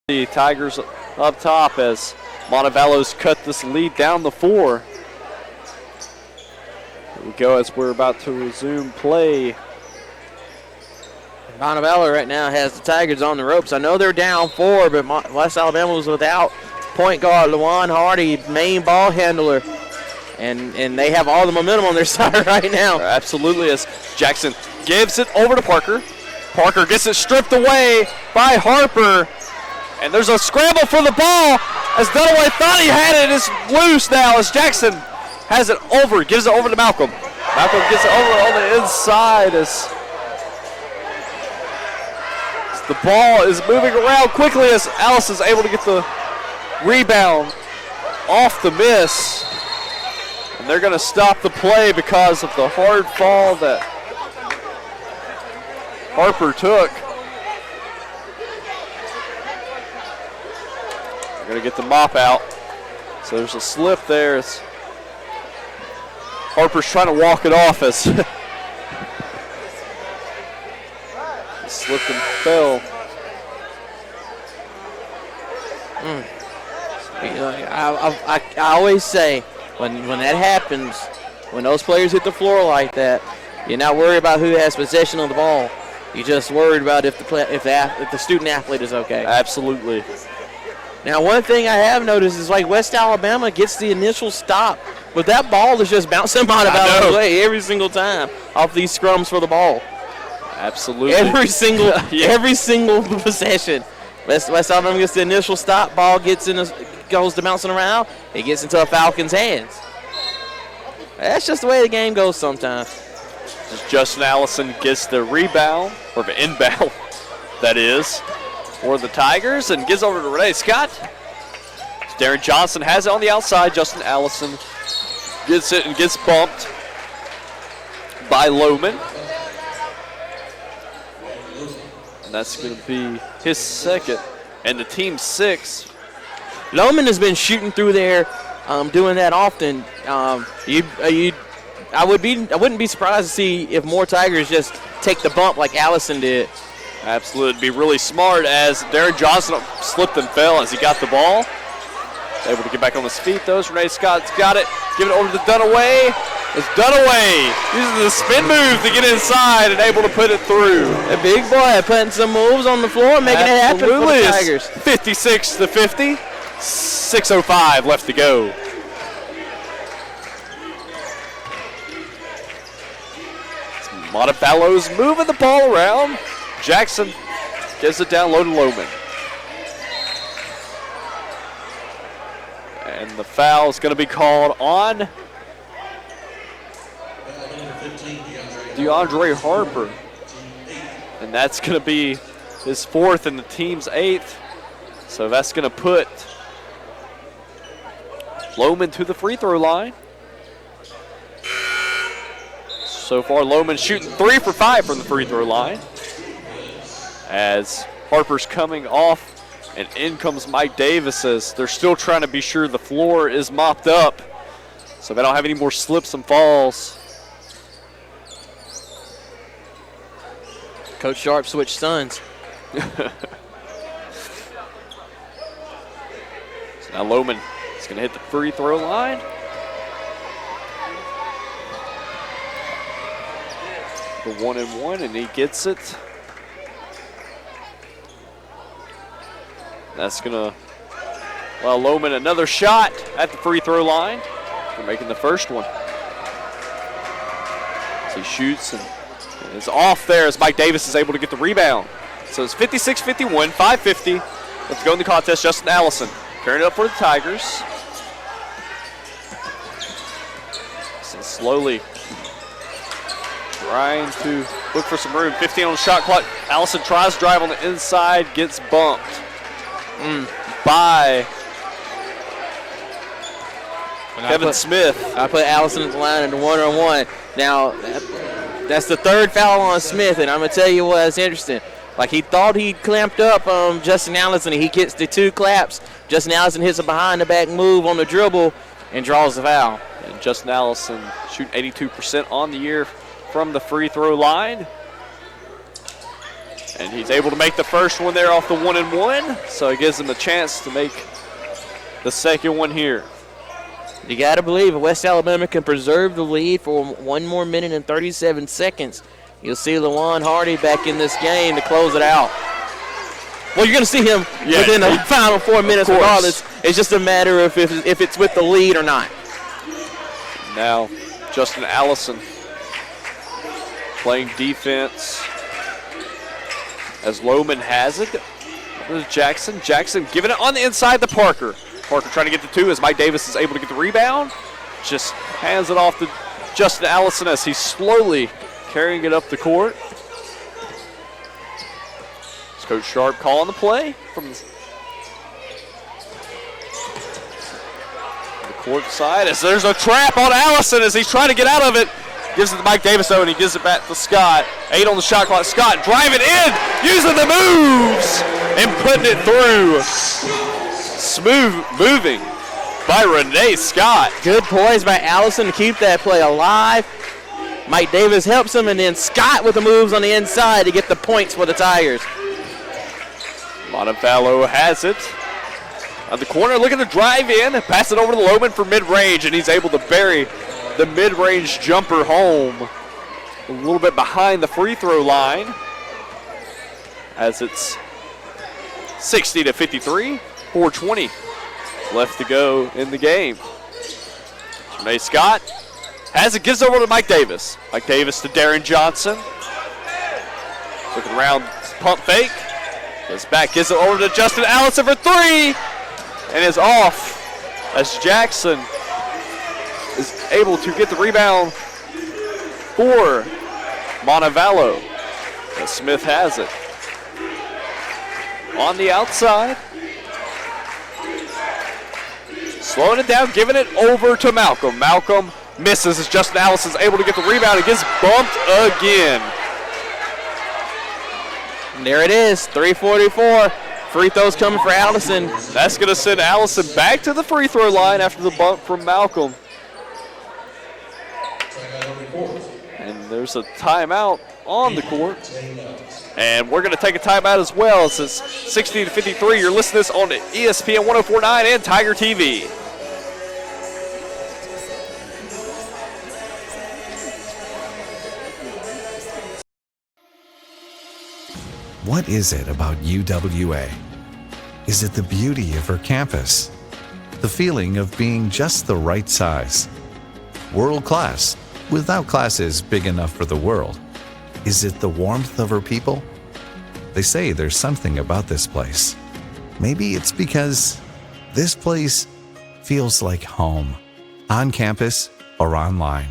The Tigers up top as Montevallo's cut this lead down the 4. Here we go as we're about to resume play. Montevallo right now has the Tigers on the ropes. I know they're down 4, but West Alabama was without point guard Lawan Hardy, main ball handler. And they have all the momentum on their side right now. Absolutely, as Jackson gives it over to Parker. Parker gets it stripped away by Harper. And there's a scramble for the ball as Dunaway thought he had it. It's loose now as Jackson has it over, gives it over to Malcolm. Malcolm gets it over on the inside as the ball is moving around quickly as Allison's able to get the rebound off the miss. And they're going to stop the play because of the hard fall that Harper took. They're going to get the mop out. So there's a slip there. As Harper's trying to walk it off as he slipped and fell. I always say, when that happens, when those players hit the floor like that, you're not worried about who has possession of the ball. You're just worried about if the student athlete is okay. Absolutely. Now, one thing I have noticed is like West Alabama gets the initial stop, but that ball is just bouncing Montevallo's way every single time off these scrums for the ball. Absolutely. Every single possession. West Alabama gets the initial stop. Ball goes to bouncing around. It gets into a Falcons' hands. That's just the way the game goes sometimes. As Justin Allison gets the rebound, or the inbound, that is, for the Tigers, and gives over to Renee Scott. Darren Johnson has it on the outside. Justin Allison gets it and gets bumped by Lohman. And that's going to be his second, and the team's 6. Lohman has been shooting through there, doing that often. I wouldn't be surprised to see if more Tigers just take the bump like Allison did. Absolutely, it'd be really smart as Darren Johnson slipped and fell as he got the ball. Able to get back on his feet, though. Renee Scott's got it. Give it over to Dunaway. It's Dunaway using the spin move to get inside and able to put it through. A big boy putting some moves on the floor, making it happen for the Tigers. 56-50. 6:05 left to go. Montevallo's moving the ball around. Jackson gives it down low to Lohman. And the foul is going to be called on DeAndre Harper. And that's going to be his 4th and the team's 8th. So that's going to put Lohman to the free throw line. So far, Lohman shooting 3 for 5 from the free throw line. As Harper's coming off, and in comes Mike Davis as they're still trying to be sure the floor is mopped up so they don't have any more slips and falls. Coach Sharp switched sons. So now Lohman is going to hit the free throw line. The 1-and-1, and he gets it. That's going to allow Lohman another shot at the free throw line for making the first one. So he shoots and it's off there as Mike Davis is able to get the rebound. So it's 56-51, 5:50. Let's go in the contest. Justin Allison carrying it up for the Tigers. So slowly trying to look for some room. 15 on the shot clock. Allison tries to drive on the inside, gets bumped by Kevin Smith. I put Allison at the line in the 1-on-1. Now, that's the 3rd foul on Smith, and I'm going to tell you what's interesting. Like, he thought he clamped up Justin Allison, and he gets the 2 claps. Justin Allison hits a behind-the-back move on the dribble and draws the foul. And Justin Allison shooting 82% on the year from the free throw line. And he's able to make the first one there off the 1-and-1, so it gives him a chance to make the second one here. You got to believe if West Alabama can preserve the lead for 1 more minute and 37 seconds, you'll see Lawan Hardy back in this game to close it out. Well, you're going to see him within the final 4 minutes regardless. It's just a matter of if it's with the lead or not. Now, Justin Allison playing defense as Lohman has it. There's Jackson. Jackson giving it on the inside to Parker. Parker trying to get the 2 as Mike Davis is able to get the rebound. Just hands it off to Justin Allison as he's slowly carrying it up the court. It's Coach Sharp calling the play from the court side as there's a trap on Allison as he's trying to get out of it. Gives it to Mike Davis, though, and he gives it back to Scott. 8 on the shot clock. Scott driving in, using the moves, and putting it through. Smooth moving by Renee Scott. Good poise by Allison to keep that play alive. Mike Davis helps him, and then Scott with the moves on the inside to get the points for the Tigers. Montevallo has it. On the corner, looking to drive in, pass it over to Lohman for mid-range, and he's able to bury the mid-range jumper home a little bit behind the free throw line as it's 60-53, 4:20 left to go in the game. Renee Scott has it, gives over to Mike Davis. Mike Davis to Darren Johnson. Looking around, pump fake. Goes back, gives it over to Justin Allison for three, and is off as Jackson is able to get the rebound for Montevallo. As Smith has it. On the outside. Slowing it down, giving it over to Malcolm. Malcolm misses as Justin Allison's able to get the rebound and gets bumped again. And there it is, 3:44. Free throws coming for Allison. That's going to send Allison back to the free throw line after the bump from Malcolm. And there's a timeout on the court. And we're going to take a timeout as well. It says 60-53. You're listening to this on ESPN 104.9 and Tiger TV. What is it about UWA? Is it the beauty of her campus? The feeling of being just the right size? World class, without classes big enough for the world? Is it the warmth of her people? They say there's something about this place. Maybe it's because this place feels like home, on campus or online.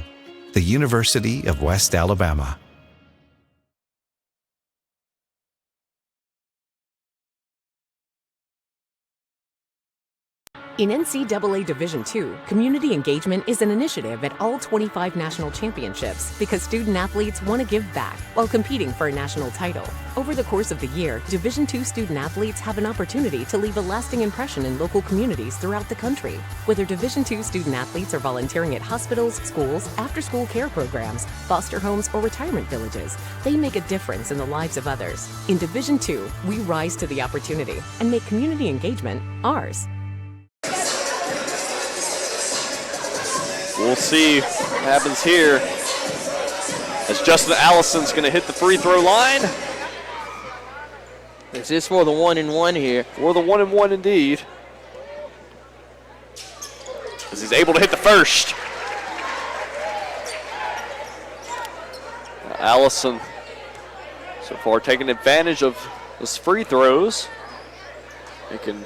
The University of West Alabama. In NCAA Division II, community engagement is an initiative at all 25 national championships because student athletes want to give back while competing for a national title. Over the course of the year, Division II student athletes have an opportunity to leave a lasting impression in local communities throughout the country. Whether Division II student athletes are volunteering at hospitals, schools, after-school care programs, foster homes, or retirement villages, they make a difference in the lives of others. In Division II, we rise to the opportunity and make community engagement ours. We'll see what happens here as Justin Allison's going to hit the free throw line. This is for the 1-and-1 here. For the 1-and-1 indeed. As he's able to hit the first. Allison so far taking advantage of his free throws. Making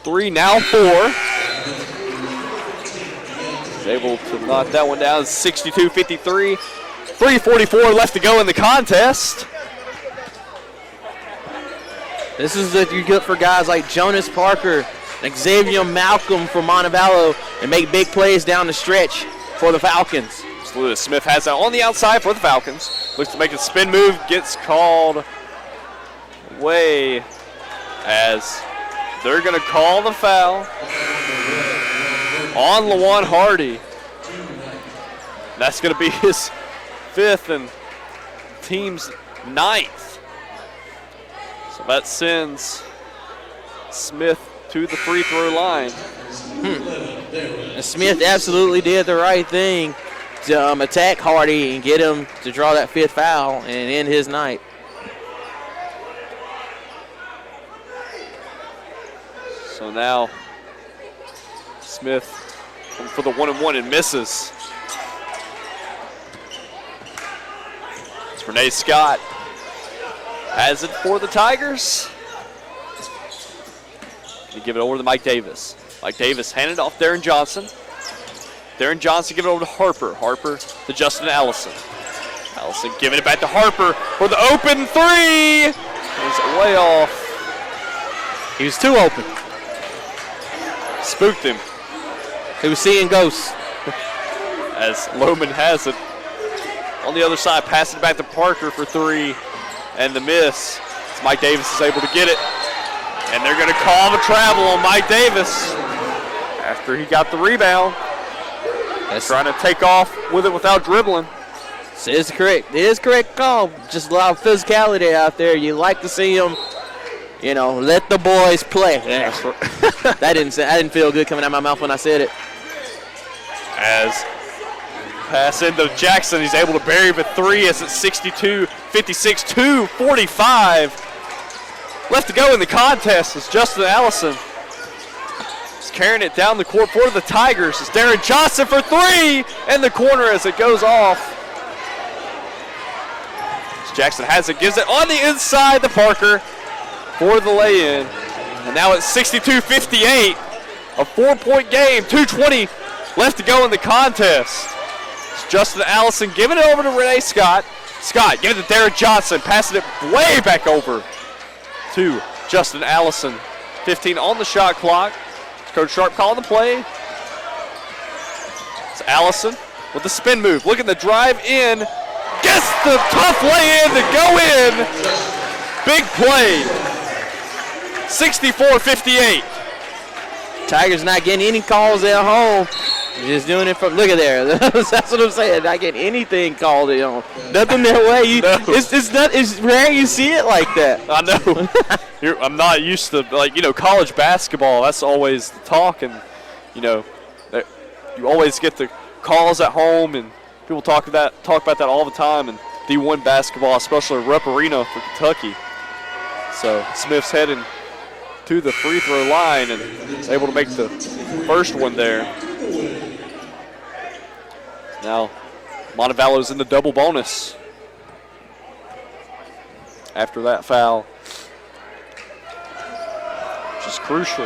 3, now 4. He's able to knock that one down. 62-53. 3:44 left to go in the contest. This is what you get for guys like Jonas Parker and Xavier Malcolm for Montevallo and make big plays down the stretch for the Falcons. Lewis Smith has that on the outside for the Falcons. Looks to make a spin move, gets called away as they're going to call the foul on Lawan Hardy. That's going to be his 5th and team's 9th. So that sends Smith to the free throw line. And Smith absolutely did the right thing to attack Hardy and get him to draw that 5th foul and end his night. So now Smith for the 1-and-1 and misses. It's Renee Scott has it for the Tigers. They give it over to Mike Davis. Mike Davis handed off Darren Johnson. Darren Johnson giving it over to Harper. Harper to Justin Allison. Allison giving it back to Harper for the open 3. He's way off. He was too open. Spooked him. He was seeing ghosts. As Lohman has it on the other side, passing it back to Parker for 3, and the miss. As Mike Davis is able to get it. And they're going to call the travel on Mike Davis after he got the rebound. That's trying to take off with it without dribbling. It is correct. It is correct call. Just a lot of physicality out there. You like to see them, you know, let the boys play. That's right. That didn't feel good coming out of my mouth when I said it. As pass into Jackson, he's able to bury the 3 as it's 62-56, 2:45 left to go in the contest as Justin Allison is carrying it down the court for the Tigers. It's Darren Johnson for 3 in the corner as it goes off. Jackson has it, gives it on the inside to Parker for the lay-in. And now it's 62-58, a 4-point game, 2:20 left to go in the contest. It's Justin Allison giving it over to Renee Scott. Scott giving it to Derek Johnson, passing it way back over to Justin Allison. 15 on the shot clock. Coach Sharp calling the play. It's Allison with the spin move. Look at the drive in. Gets the tough lay-in to go in. Big play. 64-58. Tigers not getting any calls at home. Just doing it from, look at there. That's what I'm saying. Not getting anything called at home. Nothing that way. No. It's rare you see it like that. I know. I'm not used to, college basketball. That's always the talk, and, you always get the calls at home, and people talk about that all the time. And D1 basketball, especially Rupp Arena for Kentucky. So Smith's heading to the free throw line and able to make the first one there. Now Montevallo's in the double bonus after that foul, which is crucial.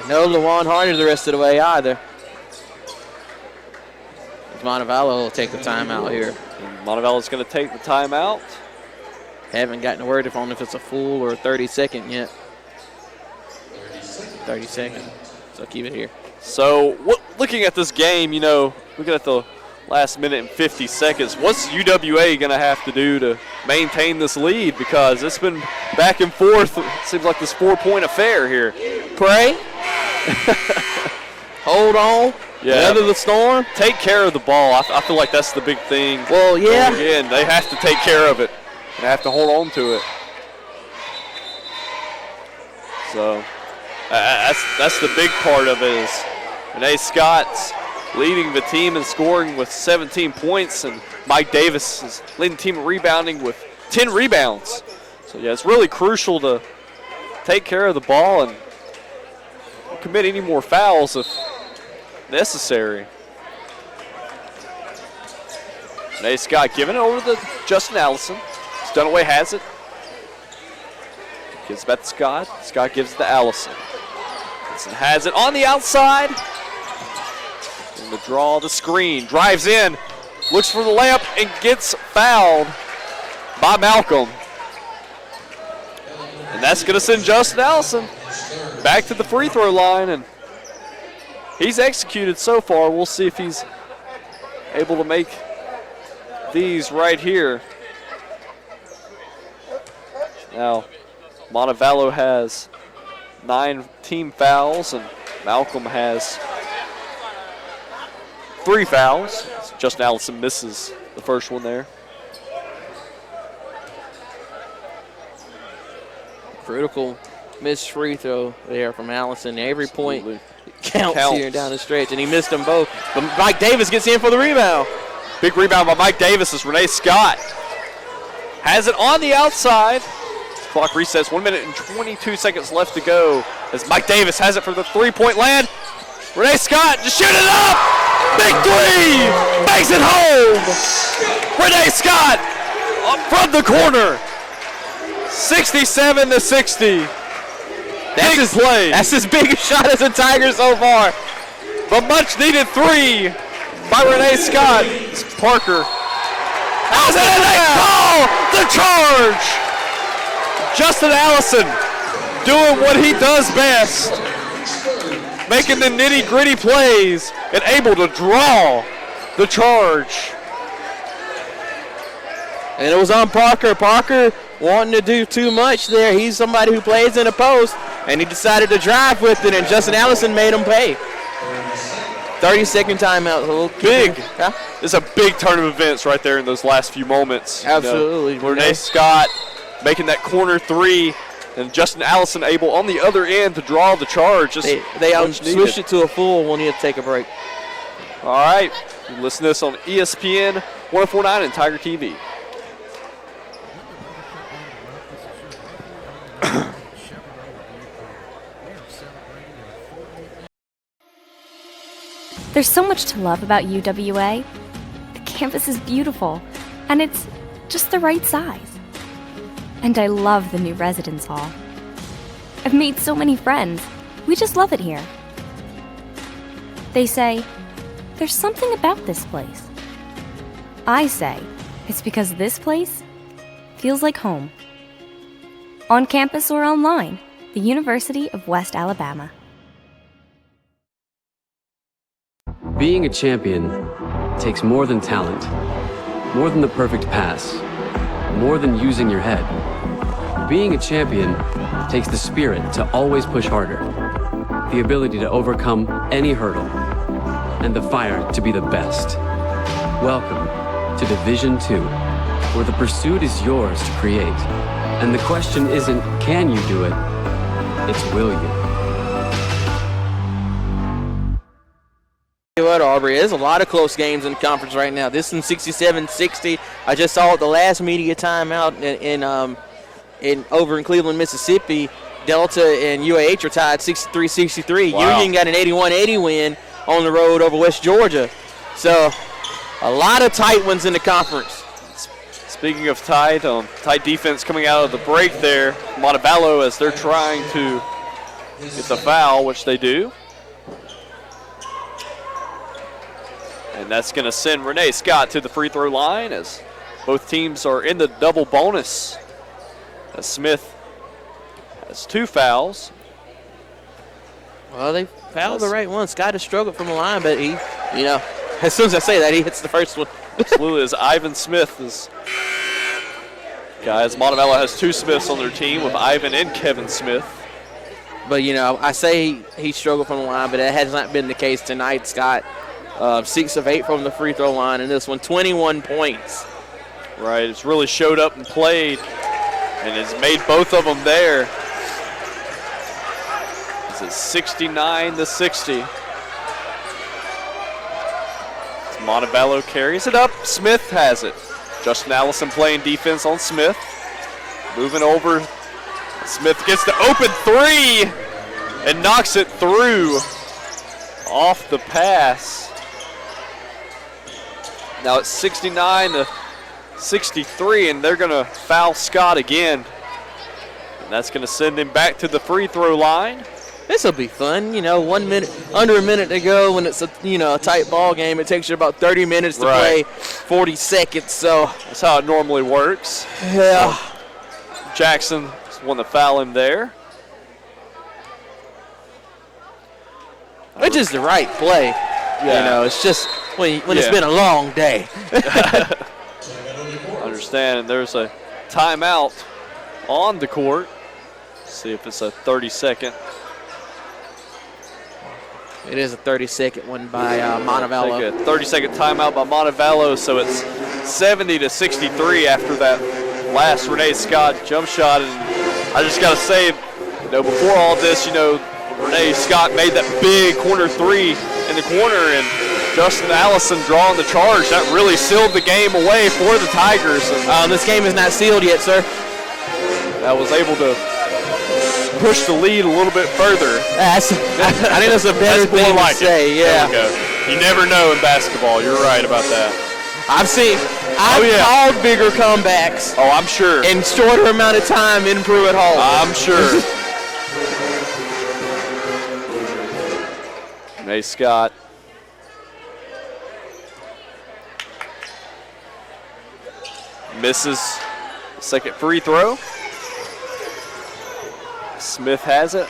No Lawan Hardy the rest of the way either. Montevallo will take the timeout here. And Montevallo's going to take the timeout. Haven't gotten a word if it's a full or a 30-second yet. 30 seconds. So keep it here. So looking at this game, looking at the last minute and 50 seconds, what's UWA going to have to do to maintain this lead? Because it's been back and forth. It seems like this 4-point affair here. Pray. Hold on. Yeah. Weather the storm. Take care of the ball. I feel like that's the big thing. Well, yeah. Again, they have to take care of it. They have to hold on to it. So that's the big part of it is Renee Scott's leading the team in scoring with 17 points, and Mike Davis is leading the team in rebounding with 10 rebounds. So, yeah, it's really crucial to take care of the ball and commit any more fouls if necessary. Renee Scott giving it over to Justin Allison. Dunaway has it. Gives it back to Scott. Scott gives it to Allison. Allison has it on the outside. And the draw, the screen. Drives in. Looks for the layup and gets fouled by Malcolm. And that's going to send Justin Allison back to the free throw line. And he's executed so far. We'll see if he's able to make these right here. Now, Montevallo has 9 team fouls, and Malcolm has 3 fouls. Justin Allison misses the first one there. Critical missed free throw there from Allison. Every point counts here down the stretch, and he missed them both. But Mike Davis gets in for the rebound. Big rebound by Mike Davis as Renee Scott has it on the outside. Clock resets, 1 minute and 22 seconds left to go as Mike Davis has it for the three-point land. Renee Scott just shoot it up! Big three! Makes it home! Renee Scott up from the corner. 67-60. That's his play. That's his biggest shot as a Tiger so far. But much needed 3 by Renee Scott. Parker has it and they call the charge. Justin Allison doing what he does best, making the nitty-gritty plays and able to draw the charge. And it was on Parker. Parker wanting to do too much there. He's somebody who plays in the post, and he decided to drive with it, and Justin Allison made him pay. 30-second timeout. Big. Yeah. It's a big turn of events right there in those last few moments. Absolutely. Renee Scott making that corner 3, and Justin Allison able on the other end to draw the charge. They switched it to a full when he had to take a break. All right. You can listen to this on ESPN 104.9 and Tiger TV. There's so much to love about UWA. The campus is beautiful, and it's just the right size. And I love the new residence hall. I've made so many friends. We just love it here. They say, there's something about this place. I say, it's because this place feels like home. On campus or online, the University of West Alabama. Being a champion takes more than talent, more than the perfect pass, more than using your head. Being a champion takes the spirit to always push harder, the ability to overcome any hurdle, and the fire to be the best. Welcome to Division II, where the pursuit is yours to create. And the question isn't, can you do it? It's, will you? What, Aubrey, there's a lot of close games in conference right now. This is 67-60. I just saw at the last media timeout in over in Cleveland, Mississippi. Delta and UAH are tied 63-63. Wow. Union got an 81-80 win on the road over West Georgia. So a lot of tight ones in the conference. Speaking of tight defense coming out of the break there, Montevallo, as they're trying to get the foul, which they do. And that's going to send Renee Scott to the free throw line as both teams are in the double bonus. As Smith has 2 fouls. Well, they fouled the right one. Scott has struggled from the line, but he, as soon as I say that, he hits the first one. Absolutely, as Ivan Smith is. Guys, Montevallo has 2 Smiths on their team with Ivan and Kevin Smith. But, I say he struggled from the line, but that has not been the case tonight. Scott, 6 of 8 from the free throw line, and this one, 21 points. Right, it's really showed up and played, and has made both of them there. It's 69-60. Montevallo carries it up. Smith has it. Justin Allison playing defense on Smith. Moving over. Smith gets the open 3 and knocks it through off the pass. Now it's 69-63, and they're going to foul Scott again. And that's going to send him back to the free throw line. This will be fun. 1 minute, under a minute to go when it's a tight ball game. It takes you about 30 minutes to play, 40 seconds. So that's how it normally works. Yeah. Jackson won the foul him there. Which is the right play. Yeah. It's just when it's been a long day. Understand, and there's a timeout on the court. See if it's a 30-second. It is a 30-second one by Montevallo. A 30-second timeout by Montevallo, so it's 70-63 after that last Renee Scott jump shot. And I just got to say, before all this, Renee Scott made that big corner 3 in the corner, and Justin Allison drawing the charge. That really sealed the game away for the Tigers. And this game is not sealed yet, sir. That was able to push the lead a little bit further. I think that's a better thing to say. Yeah. There we go. You never know in basketball. You're right about that. I've called bigger comebacks. Oh, I'm sure. In shorter amount of time in Pruitt Hall. I'm sure. Renee Scott. Misses the second free throw. Smith has it,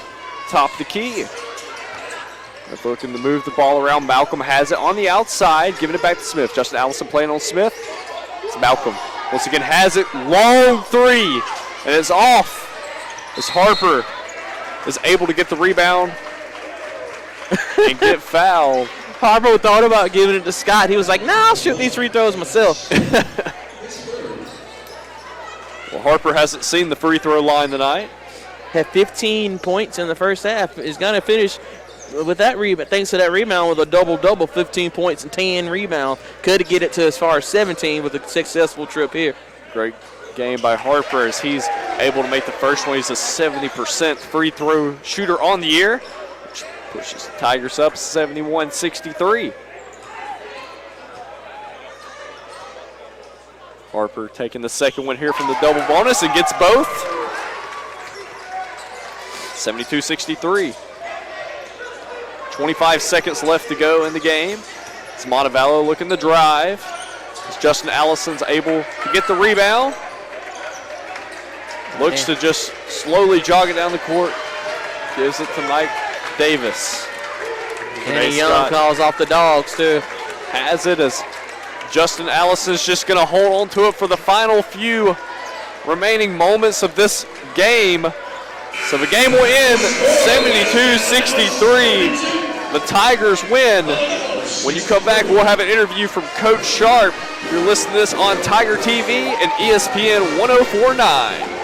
top the key. They're looking to move the ball around. Malcolm has it on the outside, giving it back to Smith. Justin Allison playing on Smith. It's Malcolm. Once again has it, long 3, and it's off. As Harper is able to get the rebound and get fouled. Harper thought about giving it to Scott. He was like, I'll shoot these free throws myself. Well, Harper hasn't seen the free throw line tonight. Had 15 points in the first half. Is going to finish with that rebound, thanks to that rebound, with a double-double, 15 points and 10 rebound. Could get it to as far as 17 with a successful trip here. Great game by Harper as he's able to make the first one. He's a 70% free throw shooter on the year, which pushes the Tigers up 71-63. Harper taking the second one here from the double bonus and gets both. 72-63. 25 seconds left to go in the game. It's Montevallo looking to drive. As Justin Allison's able to get the rebound. Looks to just slowly jog it down the court. Gives it to Mike Davis. Kenny Young calls off the dogs too. Has it as Justin Allison's just going to hold on to it for the final few remaining moments of this game. So the game will end 72-63. The Tigers win. When you come back, we'll have an interview from Coach Sharp. You're listening to this on Tiger TV and ESPN 104.9.